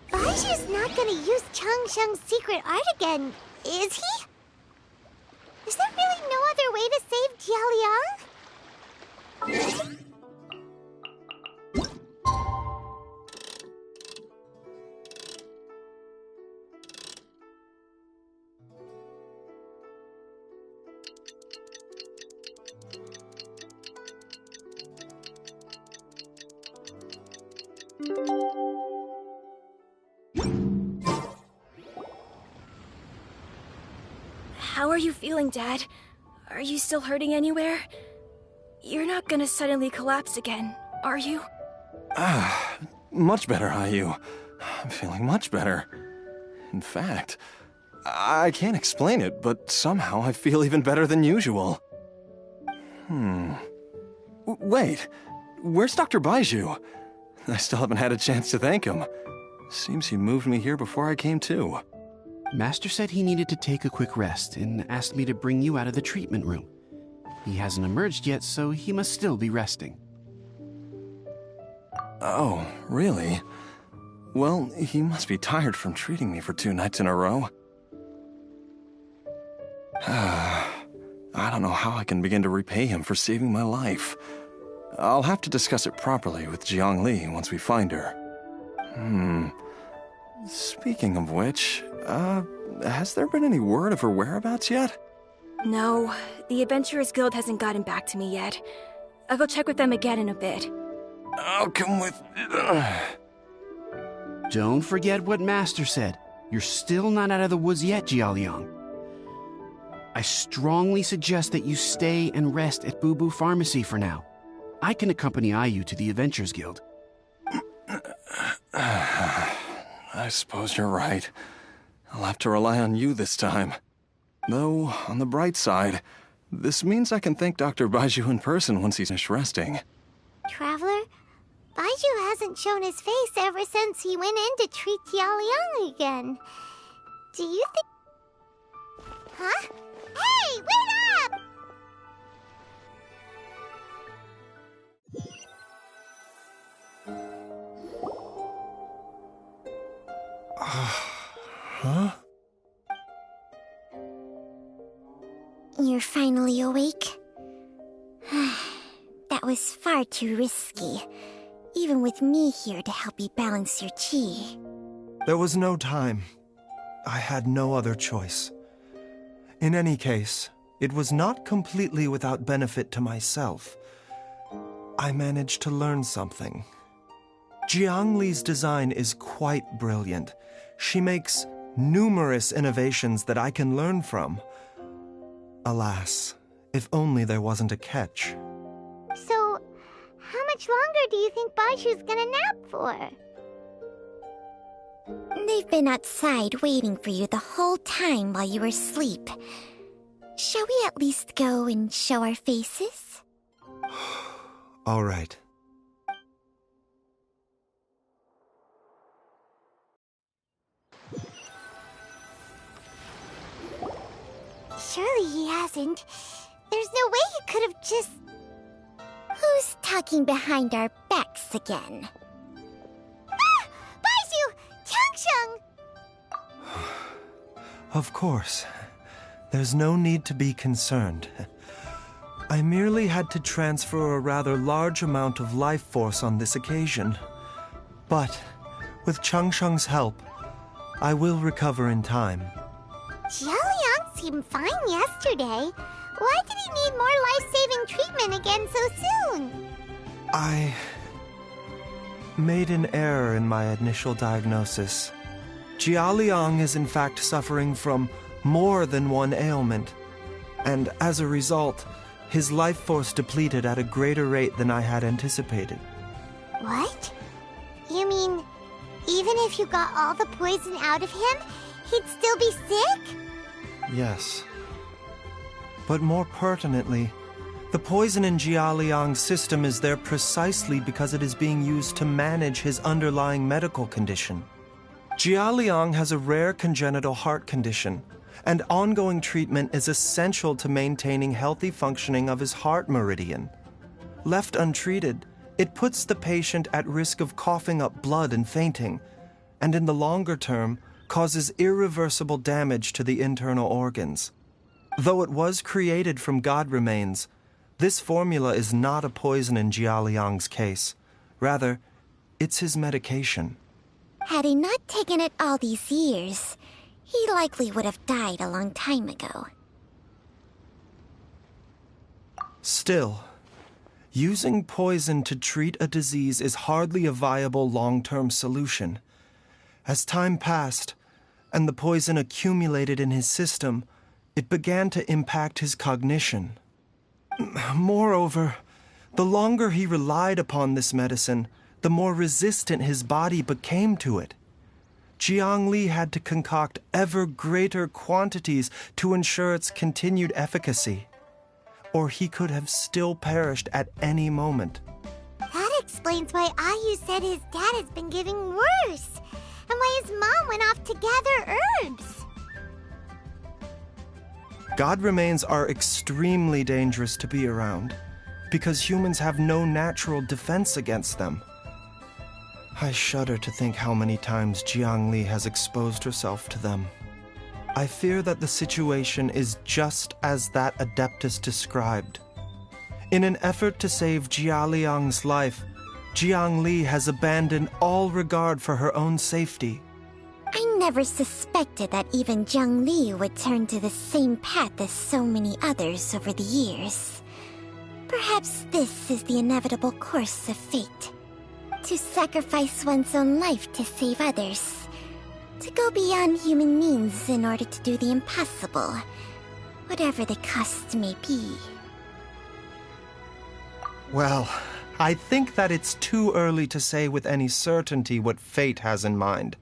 Baishu's not gonna use Changsheng's secret art again, is he? Is there really no other way to save Jiaoliang? How are you feeling, Dad? Are you still hurting anywhere? You're not gonna suddenly collapse again, are you? Much better, Ayu. I'm feeling much better. In fact, I can't explain it, but somehow I feel even better than usual. Wait, where's Dr. Baiju? I still haven't had a chance to thank him. Seems he moved me here before I came to. Master said he needed to take a quick rest and asked me to bring you out of the treatment room. He hasn't emerged yet, so he must still be resting. Oh, really? Well, he must be tired from treating me for 2 nights in a row. I don't know how I can begin to repay him for saving my life. I'll have to discuss it properly with Jiangli once we find her. Speaking of which, has there been any word of her whereabouts yet? No, the Adventurers Guild hasn't gotten back to me yet. I'll go check with them again in a bit. I'll come with... Don't forget what Master said. You're still not out of the woods yet, Jiaoliang. I strongly suggest that you stay and rest at Boo Boo Pharmacy for now. I can accompany Ayu to the Adventures Guild. I suppose you're right. I'll have to rely on you this time. Though, on the bright side, this means I can thank Dr. Baiju in person once he's finished resting. Traveler, Baiju hasn't shown his face ever since he went in to treat Jialiang again. Do you think... Huh? Hey, wait up! Huh? You're finally awake? That was far too risky, even with me here to help you balance your chi. There was no time. I had no other choice. In any case, it was not completely without benefit to myself. I managed to learn something. Jiang Li's design is quite brilliant. She makes numerous innovations that I can learn from. Alas, if only there wasn't a catch. So, how much longer do you think Baiju's gonna nap for? They've been outside waiting for you the whole time while you were asleep. Shall we at least go and show our faces? All right. Surely he hasn't. There's no way he could have just... Who's talking behind our backs again? Ah! Baiju! Changsheng! Of course. There's no need to be concerned. I merely had to transfer a rather large amount of life force on this occasion. But, with Changsheng's help, I will recover in time. Jialiang seemed fine yesterday. Why did he need more life-saving treatment again so soon? I made an error in my initial diagnosis. Jialiang is in fact suffering from more than one ailment, and as a result, his life force depleted at a greater rate than I had anticipated. What? You mean, even if you got all the poison out of him, he'd still be sick? Yes. But more pertinently, the poison in Jialiang's system is there precisely because it is being used to manage his underlying medical condition. Jialiang has a rare congenital heart condition, and ongoing treatment is essential to maintaining healthy functioning of his heart meridian. Left untreated, it puts the patient at risk of coughing up blood and fainting, and in the longer term, causes irreversible damage to the internal organs. Though it was created from god remains, this formula is not a poison in Jialiang's case. Rather, it's his medication. Had he not taken it all these years, he likely would have died a long time ago. Still, using poison to treat a disease is hardly a viable long-term solution. As time passed, and the poison accumulated in his system, it began to impact his cognition. Moreover, the longer he relied upon this medicine, the more resistant his body became to it. Jiang Li had to concoct ever greater quantities to ensure its continued efficacy, or he could have still perished at any moment. That explains why Ayu said his dad has been getting worse, and why his mom went off to gather herbs. God remains are extremely dangerous to be around, because humans have no natural defense against them. I shudder to think how many times Jiang Li has exposed herself to them. I fear that the situation is just as that Adeptus described. In an effort to save Jialiang's life, Jiang Li has abandoned all regard for her own safety. I never suspected that even Jiang Li would turn to the same path as so many others over the years. Perhaps this is the inevitable course of fate. To sacrifice one's own life to save others. To go beyond human means in order to do the impossible. Whatever the cost may be. Well, I think that it's too early to say with any certainty what fate has in mind.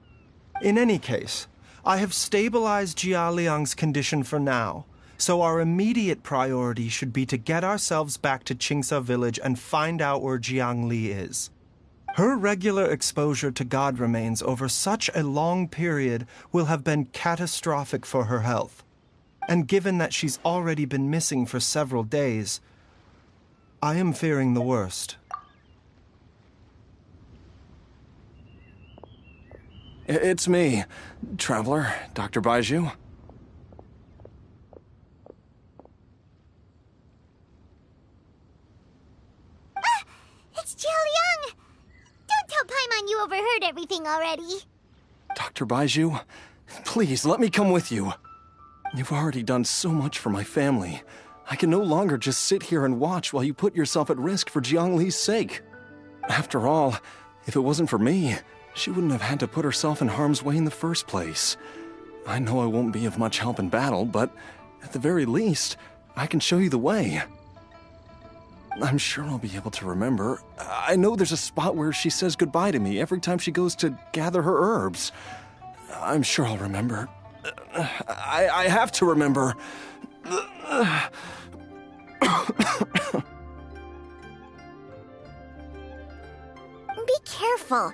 In any case, I have stabilized Jia Liang's condition for now, so our immediate priority should be to get ourselves back to Qingsa village and find out where Jiang Li is. Her regular exposure to god remains over such a long period will have been catastrophic for her health. And given that she's already been missing for several days, I am fearing the worst. It's me, Traveler, Dr. Baiju. It's Jialiang! Don't tell Paimon you overheard everything already. Dr. Baiju, please let me come with you. You've already done so much for my family. I can no longer just sit here and watch while you put yourself at risk for Jiang Li's sake. After all, if it wasn't for me, she wouldn't have had to put herself in harm's way in the first place. I know I won't be of much help in battle, but at the very least, I can show you the way. I'm sure I'll be able to remember. I know there's a spot where she says goodbye to me every time she goes to gather her herbs. I'm sure I'll remember. I have to remember. Be careful.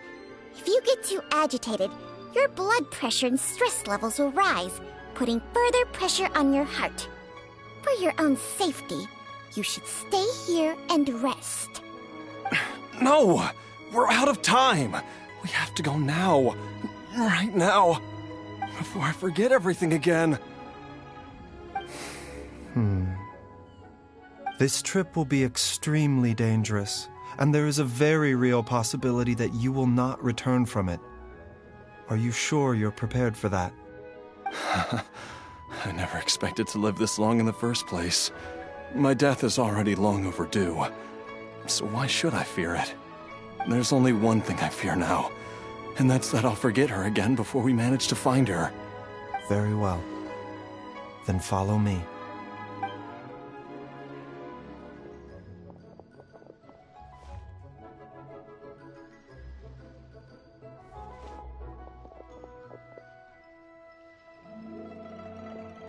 If you get too agitated, your blood pressure and stress levels will rise, putting further pressure on your heart. For your own safety, you should stay here and rest. No! We're out of time! We have to go now. Right now. Before I forget everything again. This trip will be extremely dangerous, and there is a very real possibility that you will not return from it. Are you sure you're prepared for that? I never expected to live this long in the first place. My death is already long overdue. So why should I fear it? There's only one thing I fear now, and that's that I'll forget her again before we manage to find her. Very well. Then follow me.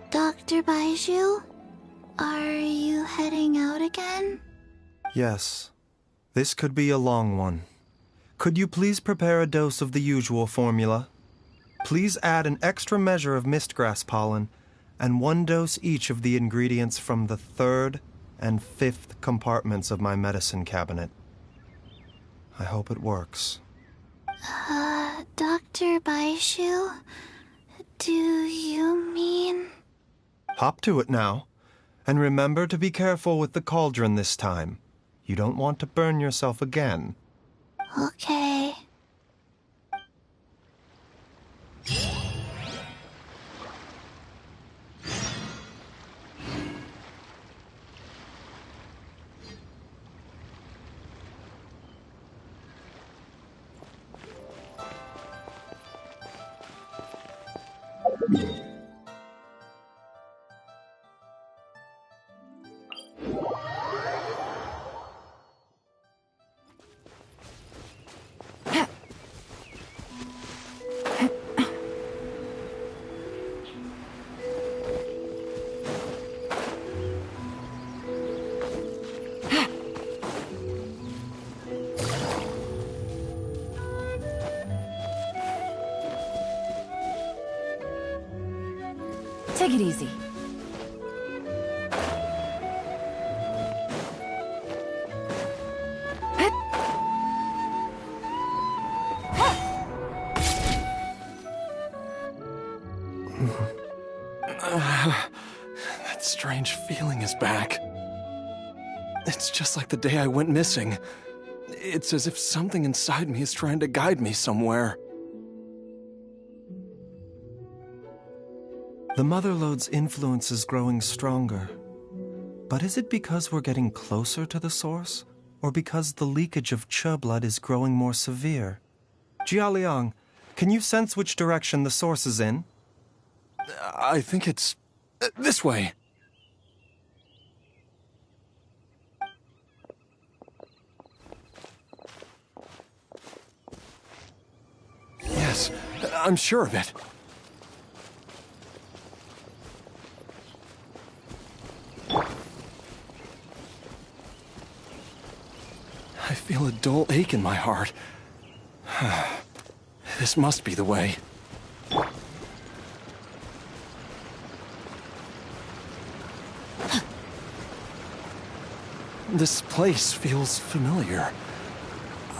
Dr. Baiju, are you heading out again? Yes. This could be a long one. Could you please prepare a dose of the usual formula? Please add an extra measure of mistgrass pollen and 1 dose each of the ingredients from the 3rd and 5th compartments of my medicine cabinet. I hope it works. Dr. Baiju, do you mean... Hop to it now. And remember to be careful with the cauldron this time. You don't want to burn yourself again. Okay. Take it easy. That strange feeling is back. It's just like the day I went missing. It's as if something inside me is trying to guide me somewhere. The Motherlode's influence is growing stronger. But is it because we're getting closer to the source? Or because the leakage of Che blood is growing more severe? Jialiang, can you sense which direction the source is in? I think it's... this way. I'm sure of it. I feel a dull ache in my heart. This must be the way. This place feels familiar.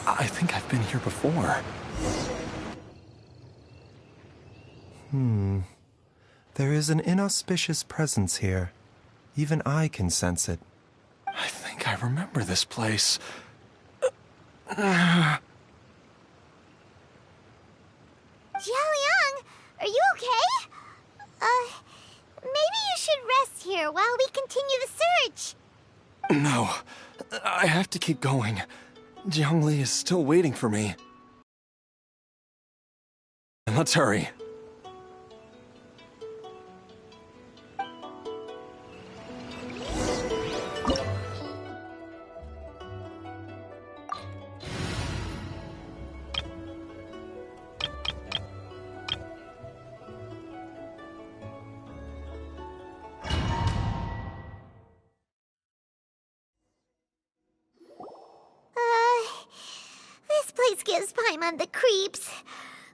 I think I've been here before. There is an inauspicious presence here. Even I can sense it. I think I remember this place. Jiaoliang, are you okay? Maybe you should rest here while we continue the search. No, I have to keep going. Jiangli is still waiting for me. Let's hurry. This place gives Paimon the creeps.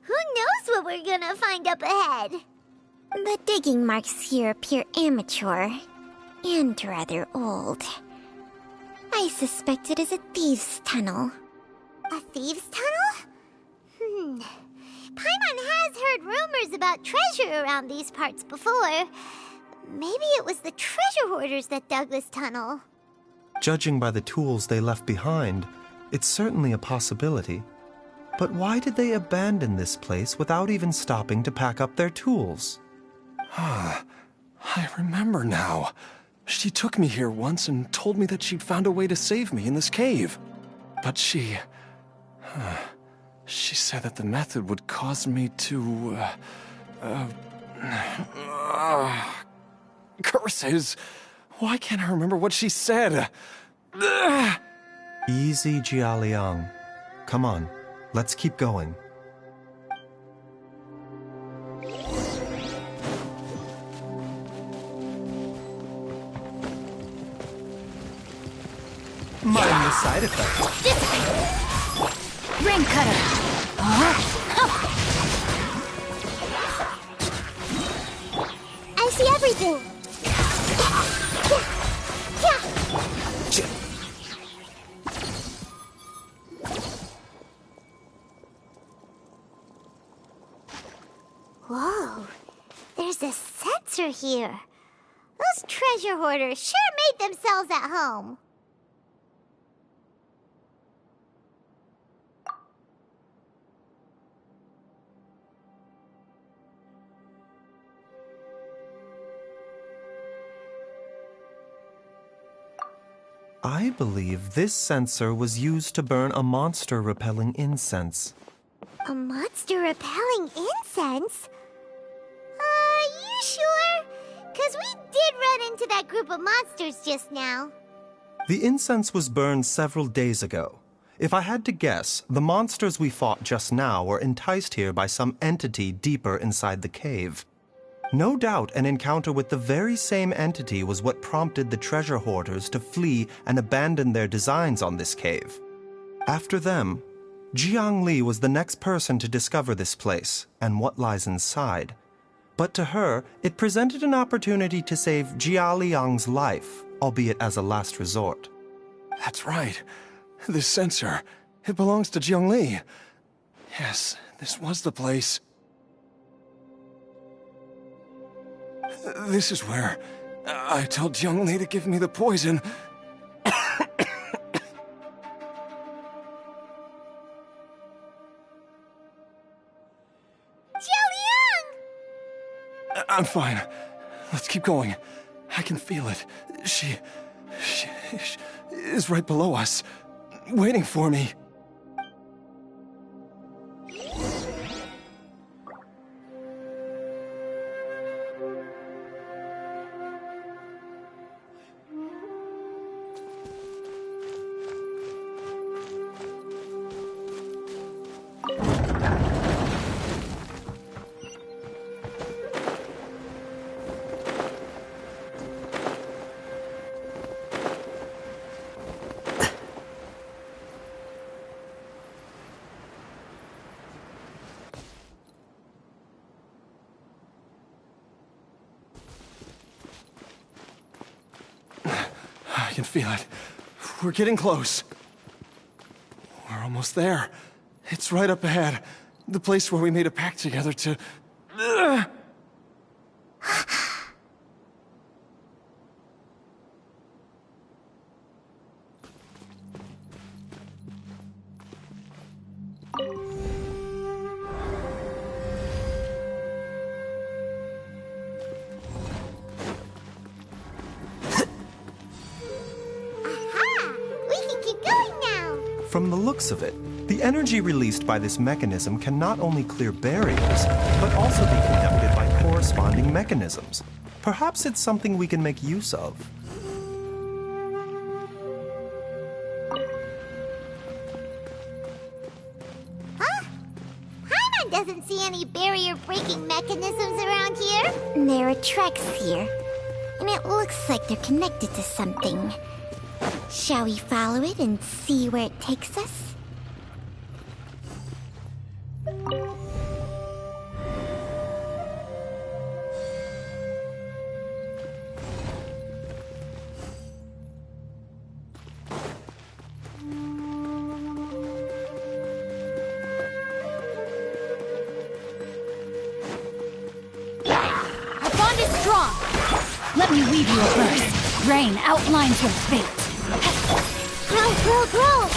Who knows what we're gonna find up ahead? The digging marks here appear amateur and rather old. I suspect it is a thieves' tunnel. A thieves' tunnel? Paimon has heard rumors about treasure around these parts before. Maybe it was the treasure hoarders that dug this tunnel. Judging by the tools they left behind, it's certainly a possibility. But why did they abandon this place without even stopping to pack up their tools? I remember now. She took me here once and told me that she'd found a way to save me in this cave. But she said that the method would cause me to, curses! Why can't I remember what she said? Easy, Jiaoliang. Come on, let's keep going. Mind the side effects. Ring cutter. I see everything. Whoa, there's a sensor here. Those treasure hoarders sure made themselves at home. I believe this sensor was used to burn a monster-repelling incense. A monster repelling incense? You sure? 'Cause we did run into that group of monsters just now. The incense was burned several days ago. If I had to guess, the monsters we fought just now were enticed here by some entity deeper inside the cave. No doubt an encounter with the very same entity was what prompted the treasure hoarders to flee and abandon their designs on this cave. After them, Jiangli was the next person to discover this place and what lies inside. But to her, it presented an opportunity to save Jiaoliang's life, albeit as a last resort. That's right. This sensor, it belongs to Jiangli. Yes, this was the place. This is where I told Jiangli to give me the poison. Jiaoliang! I'm fine. Let's keep going. I can feel it. She is right below us, waiting for me. I can feel it. We're getting close. We're almost there. It's right up ahead. The place where we made a pact together to... From the looks of it, the energy released by this mechanism can not only clear barriers, but also be conducted by corresponding mechanisms. Perhaps it's something we can make use of. Huh? Paimon doesn't see any barrier-breaking mechanisms around here. There are tracks here, and it looks like they're connected to something. Shall we follow it and see where it takes us? Our bond is strong. Let me weave you a verse. Rain outlines your fate. Grow!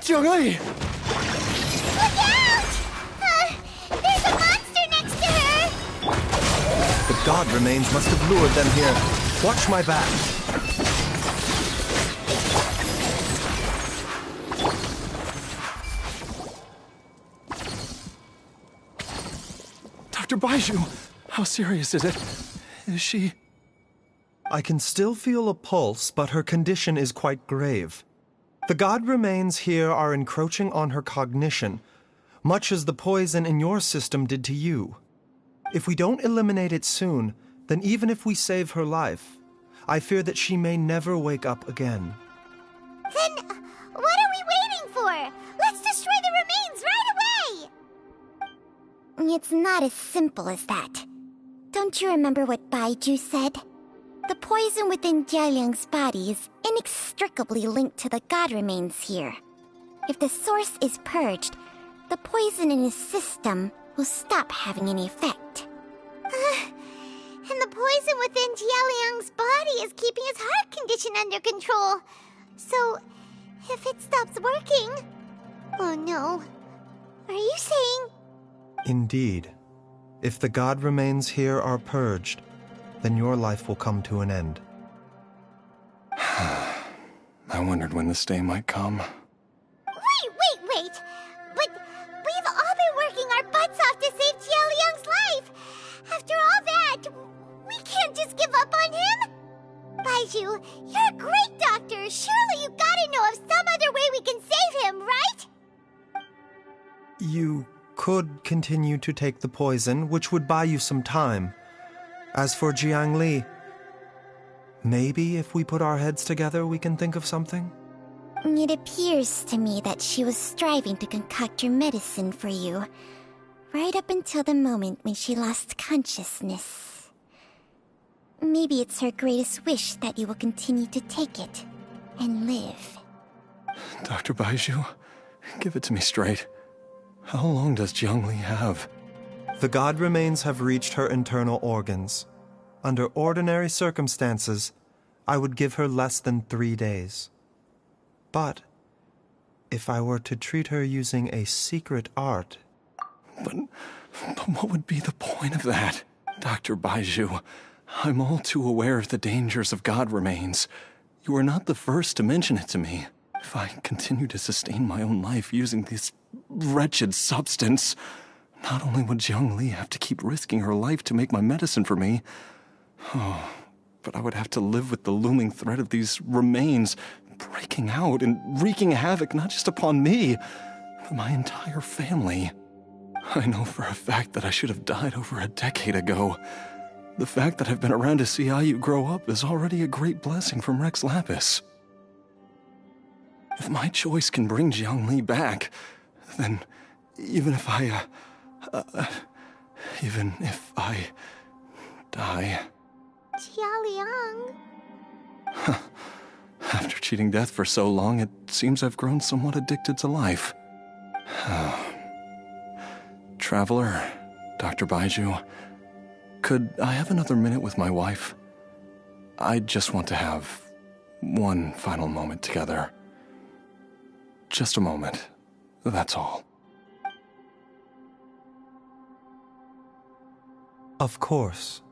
Jiangli! Look out! There's a monster next to her! The god remains must have lured them here. Watch my back. Dr. Baizhu, how serious is it? Is she... I can still feel a pulse, but her condition is quite grave. The god remains here are encroaching on her cognition, much as the poison in your system did to you. If we don't eliminate it soon, then even if we save her life, I fear that she may never wake up again. Then what are we waiting for? Let's destroy the remains right away! It's not as simple as that. Don't you remember what Baiju said? The poison within Jialiang's body is inextricably linked to the god remains here. If the source is purged, the poison in his system will stop having any effect. And the poison within Jialiang's body is keeping his heart condition under control. So, if it stops working... Oh no. Are you saying... Indeed. If the god remains here are purged, then your life will come to an end. I wondered when this day might come. Wait! But we've all been working our butts off to save Jialiang's life! After all that, we can't just give up on him! Baiju, you're a great doctor! Surely you gotta know of some other way we can save him, right? You could continue to take the poison, which would buy you some time. As for Jiang Li, maybe if we put our heads together, we can think of something? It appears to me that she was striving to concoct your medicine for you, right up until the moment when she lost consciousness. Maybe it's her greatest wish that you will continue to take it and live. Dr. Baiju, give it to me straight. How long does Jiang Li have? The god remains have reached her internal organs. Under ordinary circumstances, I would give her less than 3 days. But if I were to treat her using a secret art... But what would be the point of that? Dr. Baiju, I'm all too aware of the dangers of god remains. You are not the first to mention it to me. If I continue to sustain my own life using this wretched substance, not only would Jiang Li have to keep risking her life to make my medicine for me, but I would have to live with the looming threat of these remains breaking out and wreaking havoc not just upon me, but my entire family. I know for a fact that I should have died over a decade ago. The fact that I've been around to see Ayu grow up is already a great blessing from Rex Lapis. If my choice can bring Jiang Li back, then even if I die... Jialiang... After cheating death for so long, it seems I've grown somewhat addicted to life. Traveler, Dr. Baiju, could I have another minute with my wife? I just want to have one final moment together. Just a moment, that's all. Of course.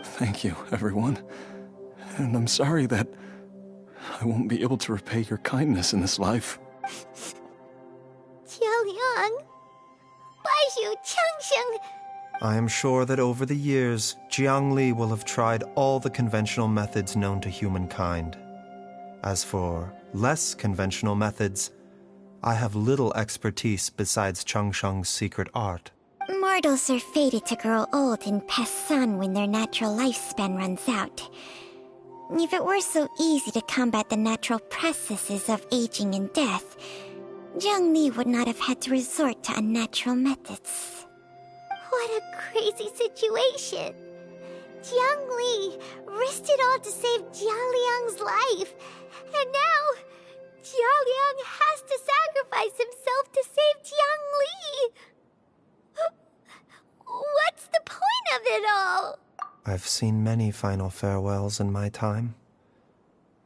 Thank you, everyone. And I'm sorry that I won't be able to repay your kindness in this life. Jialiang... Baiju, Changsheng... I am sure that over the years, Jiang Li will have tried all the conventional methods known to humankind. As for less conventional methods, I have little expertise besides Changsheng's secret art. Mortals are fated to grow old and pass on when their natural lifespan runs out. If it were so easy to combat the natural processes of aging and death, Jiang Li would not have had to resort to unnatural methods. What a crazy situation! Jiang Li risked it all to save Jialiang's life, and now Jialiang has to sacrifice himself to save Jiang Li! What's the point of it all? I've seen many final farewells in my time,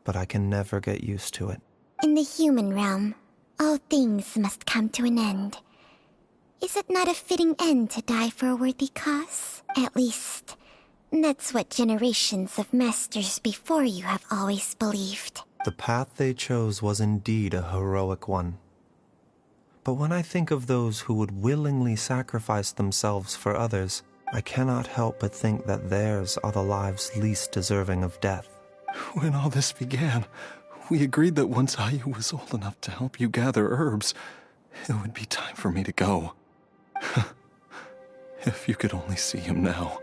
but I can never get used to it. In the human realm, all things must come to an end. Is it not a fitting end to die for a worthy cause? At least, that's what generations of masters before you have always believed. The path they chose was indeed a heroic one. But when I think of those who would willingly sacrifice themselves for others, I cannot help but think that theirs are the lives least deserving of death. When all this began, we agreed that once Ayu was old enough to help you gather herbs, it would be time for me to go. If you could only see him now.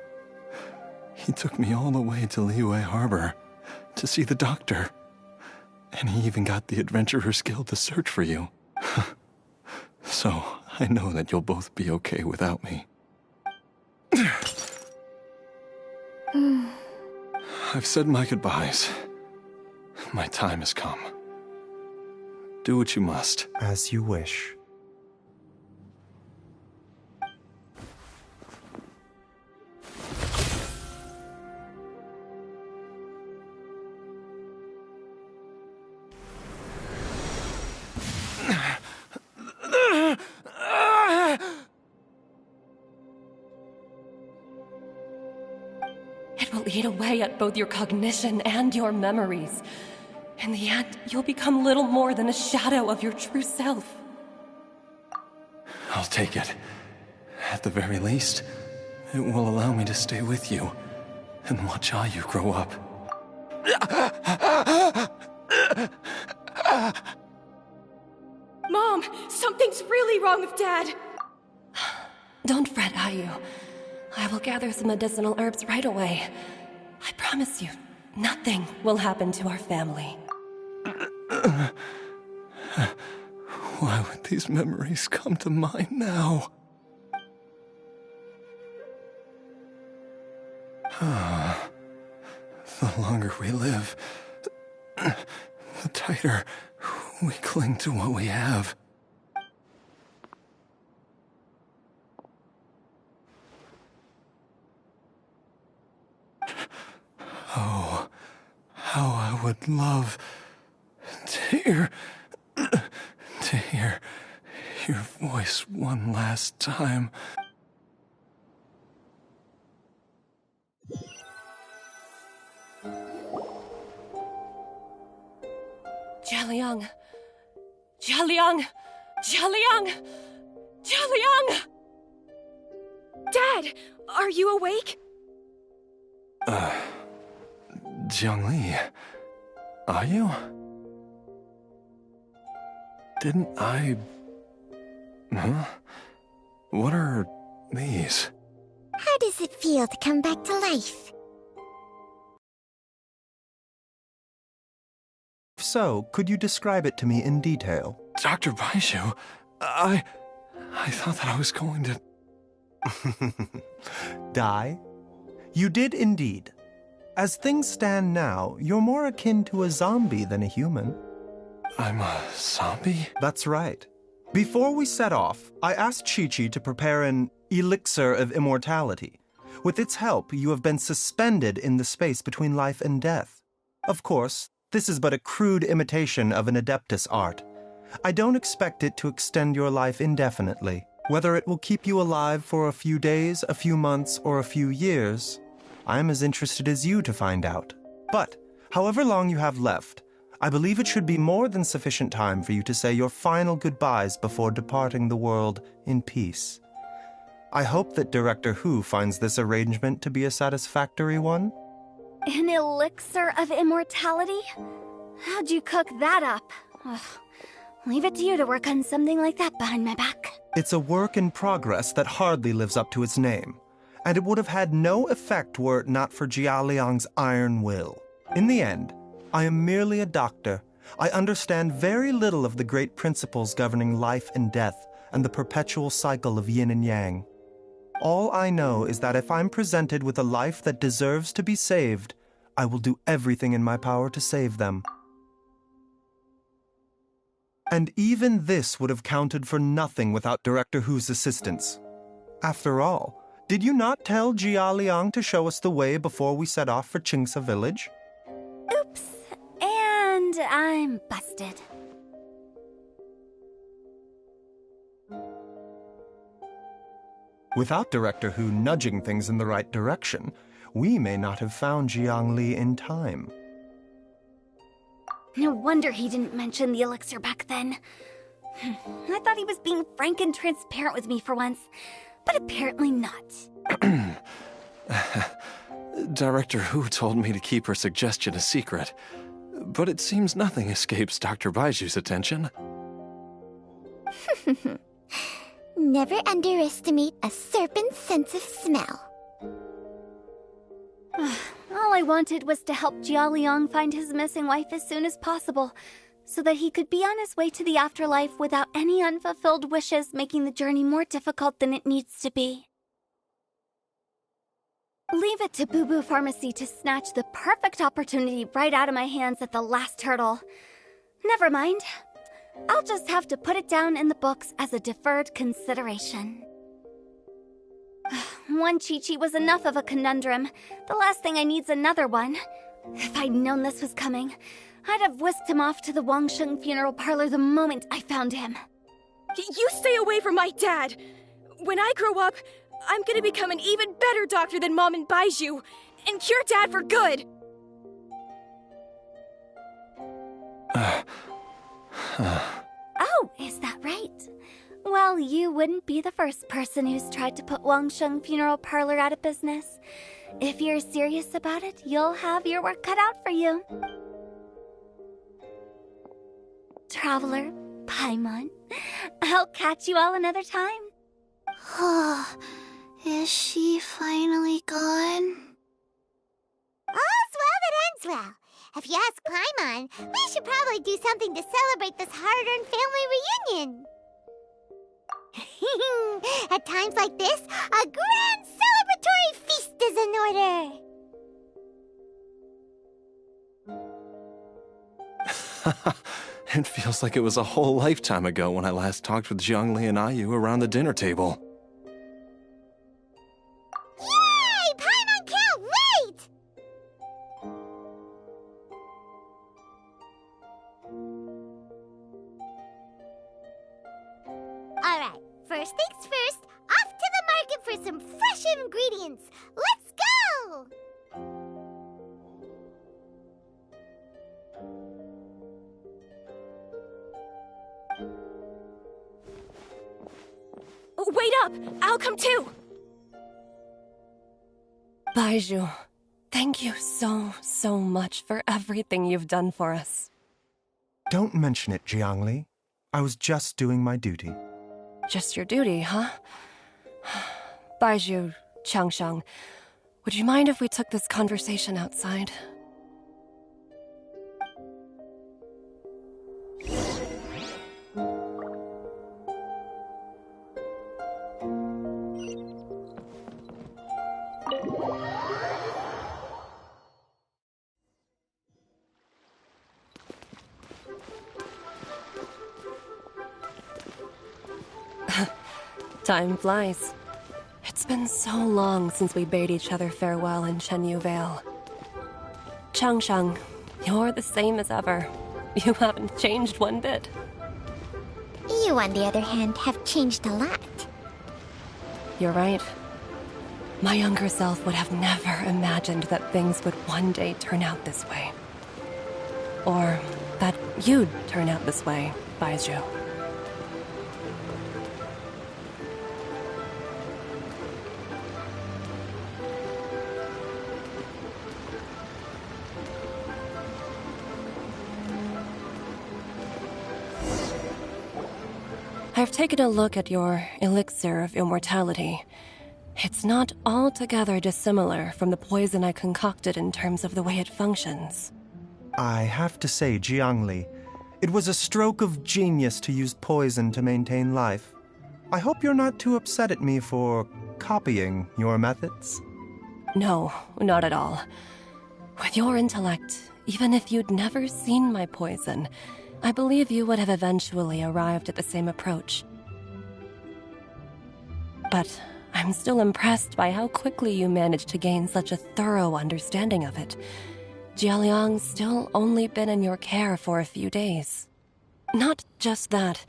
He took me all the way to Liyue Harbor to see the doctor. And he even got the Adventurers Guild to search for you. So, I know that you'll both be okay without me. I've said my goodbyes. My time has come. Do what you must. As you wish. It will eat away at both your cognition and your memories. In the end, you'll become little more than a shadow of your true self. I'll take it. At the very least, it will allow me to stay with you and watch how you grow up. Mom, something's really wrong with Dad. Don't fret, Ayu. I will gather some medicinal herbs right away. I promise you, nothing will happen to our family. Why would these memories come to mind now? The longer we live, the tighter we cling to what we have. Oh, how I would love to hear your voice one last time. Jialiang! Jialiang! Jialiang! Jialiang! Dad, are you awake? Jiangli, are you? Didn't I... Huh? What are these? How does it feel to come back to life? If so, could you describe it to me in detail? Dr. Baizhu, I thought that I was going to... Die? You did indeed. As things stand now, you're more akin to a zombie than a human. I'm a zombie? That's right. Before we set off, I asked Chi-Chi to prepare an elixir of immortality. With its help, you have been suspended in the space between life and death. Of course, this is but a crude imitation of an Adeptus art. I don't expect it to extend your life indefinitely. Whether it will keep you alive for a few days, a few months, or a few years, I'm as interested as you to find out. But, however long you have left, I believe it should be more than sufficient time for you to say your final goodbyes before departing the world in peace. I hope that Director Hu finds this arrangement to be a satisfactory one. An elixir of immortality? How'd you cook that up? Ugh. Leave it to you to work on something like that behind my back. It's a work in progress that hardly lives up to its name, and it would have had no effect were it not for Jialiang's iron will. In the end, I am merely a doctor. I understand very little of the great principles governing life and death and the perpetual cycle of yin and yang. All I know is that if I'm presented with a life that deserves to be saved, I will do everything in my power to save them. And even this would have counted for nothing without Director Hu's assistance. After all, did you not tell Jialiang to show us the way before we set off for Qingce village? Oops. And I'm busted. Without Director Hu nudging things in the right direction, we may not have found Jiangli in time. No wonder he didn't mention the elixir back then. I thought he was being frank and transparent with me for once, but apparently not. Director Hu told me to keep her suggestion a secret, but it seems nothing escapes Dr. Baiju's attention. Never underestimate a serpent's sense of smell. All I wanted was to help Jialiang find his missing wife as soon as possible, so that he could be on his way to the afterlife without any unfulfilled wishes making the journey more difficult than it needs to be. Leave it to Boo Boo Pharmacy to snatch the perfect opportunity right out of my hands at the last hurdle. Never mind. I'll just have to put it down in the books as a deferred consideration. One Chi-Chi was enough of a conundrum. The last thing I need's another one. If I'd known this was coming, I'd have whisked him off to the Wangsheng funeral parlor the moment I found him. You stay away from my dad! When I grow up, I'm gonna become an even better doctor than Mom and Baizhu, and cure Dad for good! Oh, is that right? Well, you wouldn't be the first person who's tried to put Wangsheng Funeral Parlor out of business. If you're serious about it, you'll have your work cut out for you. Traveler, Paimon, I'll catch you all another time. Is she finally gone? All's well that ends well. If you ask Paimon, we should probably do something to celebrate this hard-earned family reunion. At times like this, a grand celebratory feast is in order. It feels like it was a whole lifetime ago when I last talked with Zhongli and Ayu around the dinner table. Yay! Paimon can't wait! Alright, first things first, off to the market for some fresh ingredients. Let's go! Wait up! I'll come too! Baizhu, thank you so much for everything you've done for us. Don't mention it, Jiangli. I was just doing my duty. Just your duty, huh? Baizhu, Changsheng, would you mind if we took this conversation outside? Time flies. It's been so long since we bade each other farewell in Chenyu Vale. Changsheng, you're the same as ever. You haven't changed one bit. You, on the other hand, have changed a lot. You're right. My younger self would have never imagined that things would one day turn out this way. Or that you'd turn out this way, Baizhu. I've taken a look at your elixir of immortality. It's not altogether dissimilar from the poison I concocted in terms of the way it functions. I have to say, Jiangli, it was a stroke of genius to use poison to maintain life. I hope you're not too upset at me for copying your methods. No, not at all. With your intellect, even if you'd never seen my poison, I believe you would have eventually arrived at the same approach. But I'm still impressed by how quickly you managed to gain such a thorough understanding of it. Jialiang's still only been in your care for a few days. Not just that,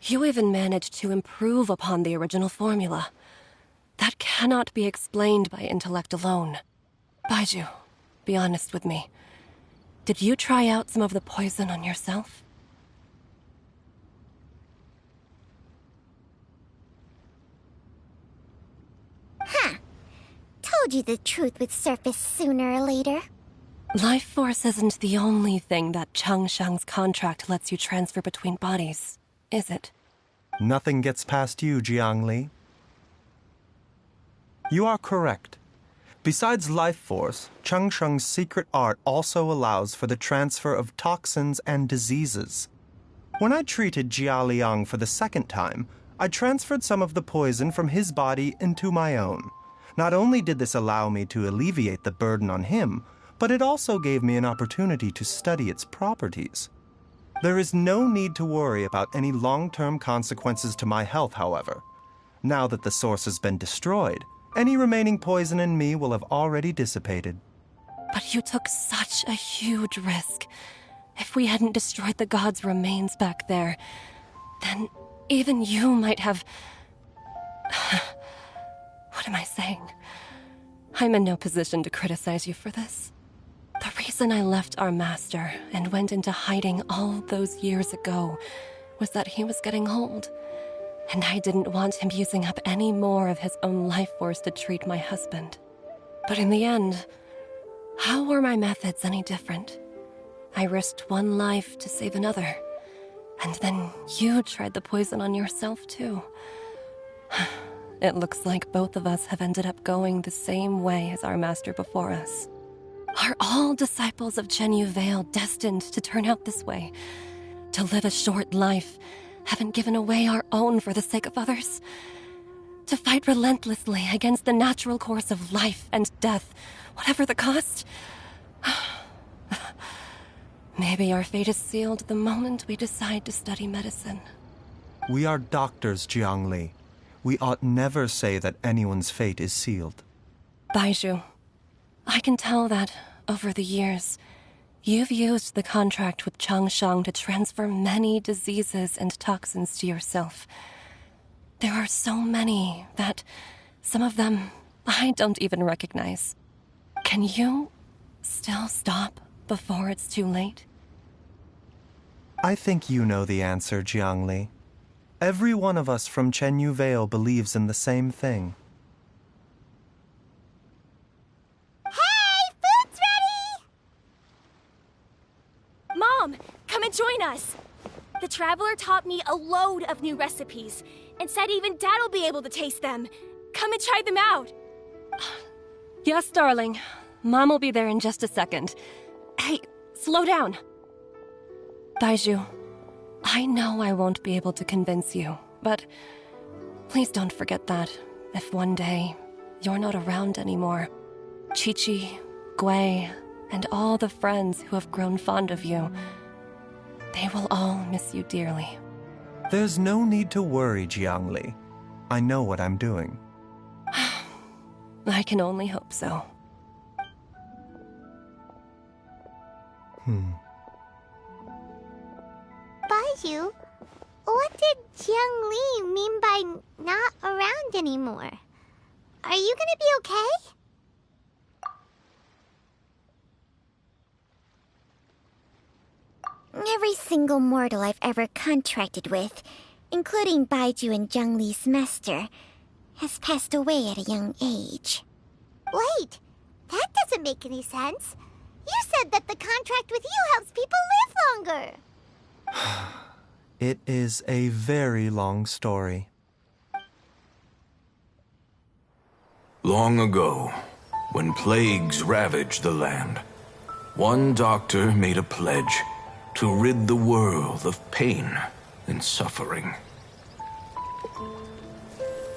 you even managed to improve upon the original formula. That cannot be explained by intellect alone. Baizhu, be honest with me. Did you try out some of the poison on yourself? Huh. Told you the truth would surface sooner or later. Life force isn't the only thing that Changsheng's contract lets you transfer between bodies, is it? Nothing gets past you, Jiangli. You are correct. Besides life force, Changsheng's secret art also allows for the transfer of toxins and diseases. When I treated Jia Liang for the second time, I transferred some of the poison from his body into my own. Not only did this allow me to alleviate the burden on him, but it also gave me an opportunity to study its properties. There is no need to worry about any long-term consequences to my health, however. Now that the source has been destroyed, any remaining poison in me will have already dissipated. But you took such a huge risk. If we hadn't destroyed the god's remains back there, then even you might have... What am I saying? I'm in no position to criticize you for this. The reason I left our master and went into hiding all those years ago was that he was getting old, and I didn't want him using up any more of his own life force to treat my husband. But in the end, how were my methods any different? I risked one life to save another, and then you tried the poison on yourself too. It looks like both of us have ended up going the same way as our master before us. Are all disciples of Chenyu Vale destined to turn out this way? To live a short life, having given away our own for the sake of others? To fight relentlessly against the natural course of life and death, whatever the cost? Maybe our fate is sealed the moment we decide to study medicine. We are doctors, Jiangli. We ought never say that anyone's fate is sealed. Baizhu, I can tell that, over the years, you've used the contract with Changsheng to transfer many diseases and toxins to yourself. There are so many that, some of them, I don't even recognize. Can you still stop before it's too late? I think you know the answer, Jiangli. Every one of us from Chenyu Vale believes in the same thing. Mom, come and join us. The Traveler taught me a load of new recipes and said even Dad'll be able to taste them. Come and try them out. Yes, darling. Mom will be there in just a second. Hey, slow down. Baizhu, I know I won't be able to convince you, but please don't forget that if one day you're not around anymore, Chi-Chi, Gui, and all the friends who have grown fond of you, they will all miss you dearly. There's no need to worry, Jiangli. I know what I'm doing. I can only hope so. Baizhu, what did Jiang Li mean by not around anymore? Are you gonna be okay? Every single mortal I've ever contracted with, including Baizhu and Jiang Li's master, has passed away at a young age. Wait, that doesn't make any sense. You said that the contract with you helps people live longer. It is a very long story. Long ago, when plagues ravaged the land, one doctor made a pledge to rid the world of pain and suffering.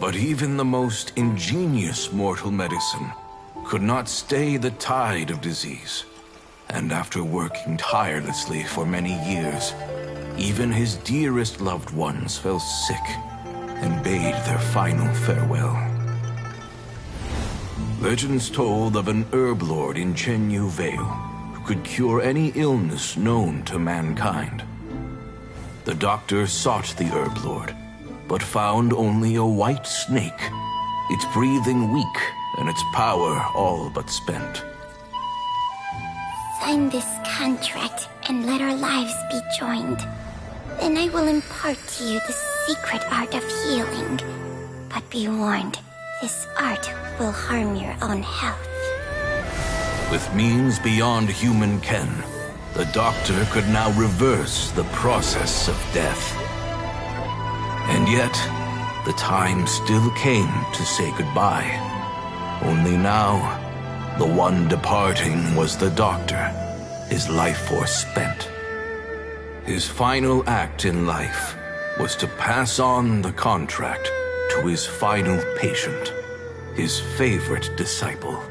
But even the most ingenious mortal medicine could not stay the tide of disease. And after working tirelessly for many years, even his dearest loved ones fell sick and bade their final farewell. Legends told of an herb lord in Chenyu Vale who could cure any illness known to mankind. The doctor sought the herb lord, but found only a white snake, its breathing weak and its power all but spent. Sign this contract and let our lives be joined. Then I will impart to you the secret art of healing. But be warned, this art will harm your own health. With means beyond human ken, the doctor could now reverse the process of death. And yet, the time still came to say goodbye. Only now, The one departing was the doctor, his life force spent. His final act in life was to pass on the contract to his final patient, his favorite disciple.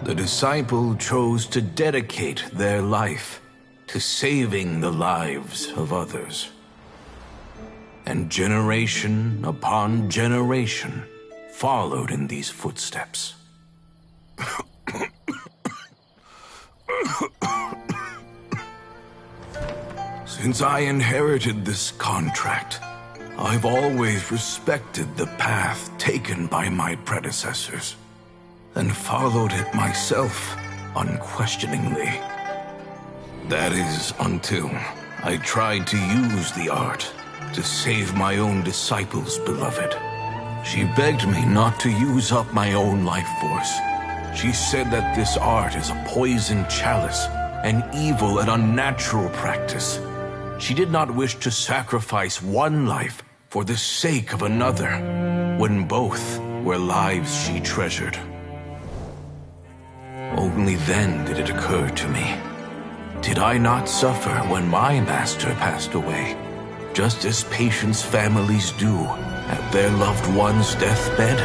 The disciple chose to dedicate their life to saving the lives of others. And generation upon generation followed in these footsteps. Since I inherited this contract, I've always respected the path taken by my predecessors, and followed it myself unquestioningly. That is, until I tried to use the art to save my own disciple's beloved. She begged me not to use up my own life force. She said that this art is a poison chalice, an evil and unnatural practice. She did not wish to sacrifice one life for the sake of another, when both were lives she treasured. Only then did it occur to me, did I not suffer when my master passed away, just as patients' families do at their loved one's deathbed?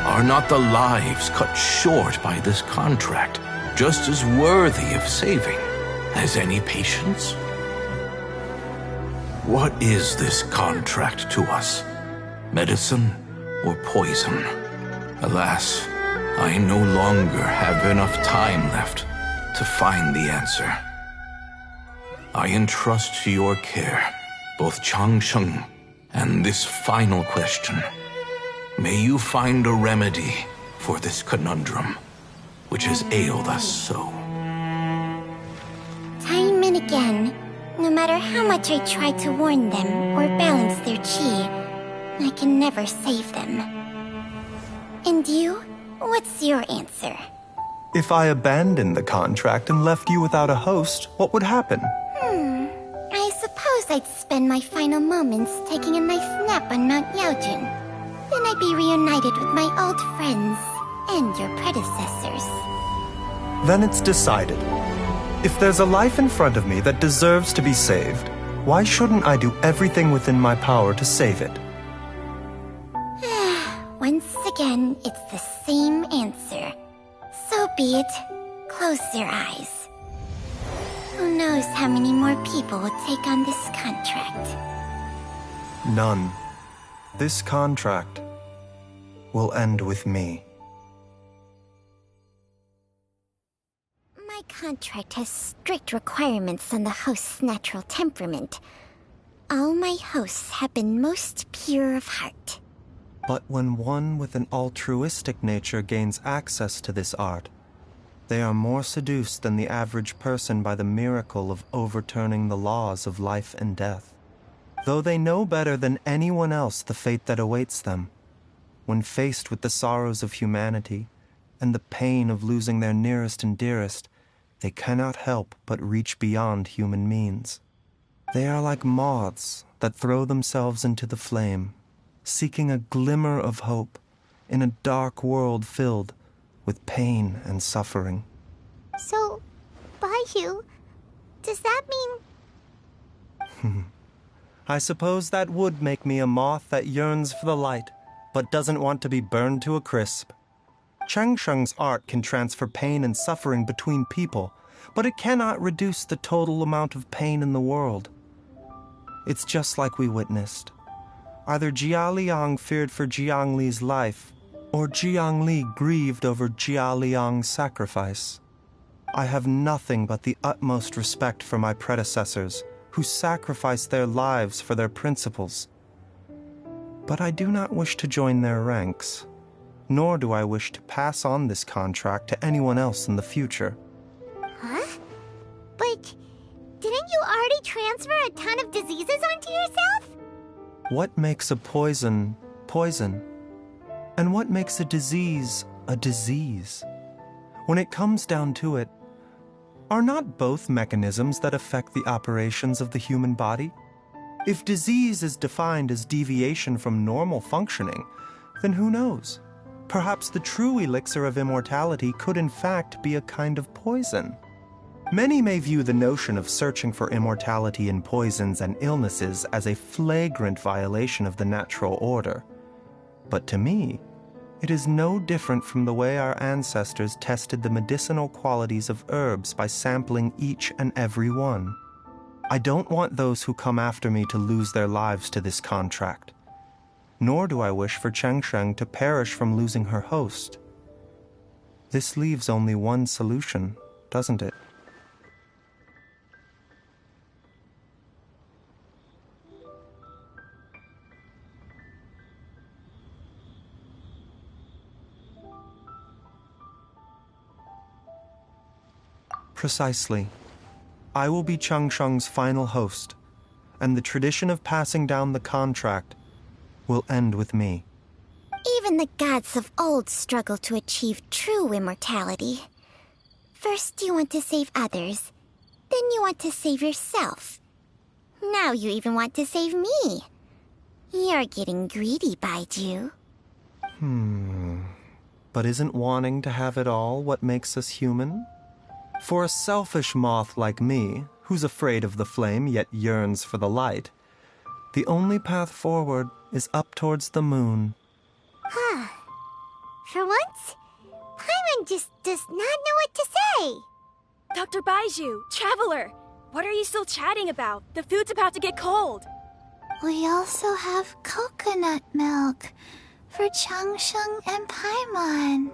Are not the lives cut short by this contract just as worthy of saving as any patients? What is this contract to us? Medicine or poison? Alas, I no longer have enough time left to find the answer. I entrust to your care both Changsheng and this final question. May you find a remedy for this conundrum, which has ailed us so. Time and again, no matter how much I try to warn them or balance their chi, I can never save them. And you? What's your answer? If I abandoned the contract and left you without a host, what would happen? I suppose I'd spend my final moments taking a nice nap on Mount Yaojin. Then I'd be reunited with my old friends and your predecessors. Then it's decided. If there's a life in front of me that deserves to be saved, why shouldn't I do everything within my power to save it? Once again, it's the same answer. So be it. Close your eyes. Who knows how many more people will take on this contract? None. This contract will end with me. My contract has strict requirements on the host's natural temperament. All my hosts have been most pure of heart. But when one with an altruistic nature gains access to this art, they are more seduced than the average person by the miracle of overturning the laws of life and death. Though they know better than anyone else the fate that awaits them, when faced with the sorrows of humanity and the pain of losing their nearest and dearest, they cannot help but reach beyond human means. They are like moths that throw themselves into the flame, seeking a glimmer of hope in a dark world filled with pain and suffering. So, Baiyu, does that mean... I suppose that would make me a moth that yearns for the light, but doesn't want to be burned to a crisp. Changsheng's art can transfer pain and suffering between people, but it cannot reduce the total amount of pain in the world. It's just like we witnessed. Either Jia Liang feared for Jiang Li's life, or Jiang Li grieved over Jia Liang's sacrifice. I have nothing but the utmost respect for my predecessors, who sacrificed their lives for their principles. But I do not wish to join their ranks, nor do I wish to pass on this contract to anyone else in the future. Huh? But didn't you already transfer a ton of diseases onto yourself? What makes a poison poison? And what makes a disease a disease? When it comes down to it, are not both mechanisms that affect the operations of the human body? If disease is defined as deviation from normal functioning, then who knows? Perhaps the true elixir of immortality could in fact be a kind of poison. Many may view the notion of searching for immortality in poisons and illnesses as a flagrant violation of the natural order. But to me, it is no different from the way our ancestors tested the medicinal qualities of herbs by sampling each and every one. I don't want those who come after me to lose their lives to this contract. Nor do I wish for Chengsheng to perish from losing her host. This leaves only one solution, doesn't it? Precisely. I will be Changsheng's final host, and the tradition of passing down the contract will end with me. Even the gods of old struggled to achieve true immortality. First you want to save others, then you want to save yourself. Now you even want to save me. You're getting greedy, Baiju. But isn't wanting to have it all what makes us human? For a selfish moth like me, who's afraid of the flame yet yearns for the light, the only path forward is up towards the moon. For once, Paimon just does not know what to say. Dr. Baiju, Traveler, what are you still chatting about? The food's about to get cold. We also have coconut milk for Changsheng and Paimon.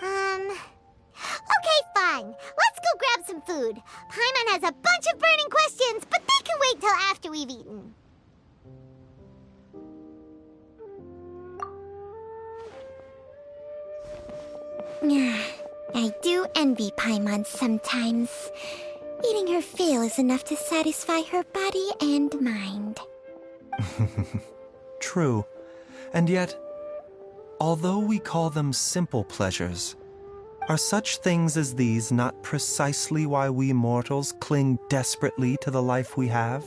Okay, fine. Let's go grab some food. Paimon has a bunch of burning questions, but they can wait till after we've eaten. I do envy Paimon sometimes. Eating her fill is enough to satisfy her body and mind. True. And yet, although we call them simple pleasures, are such things as these not precisely why we mortals cling desperately to the life we have?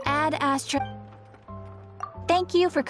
Ad Astra. Thank you for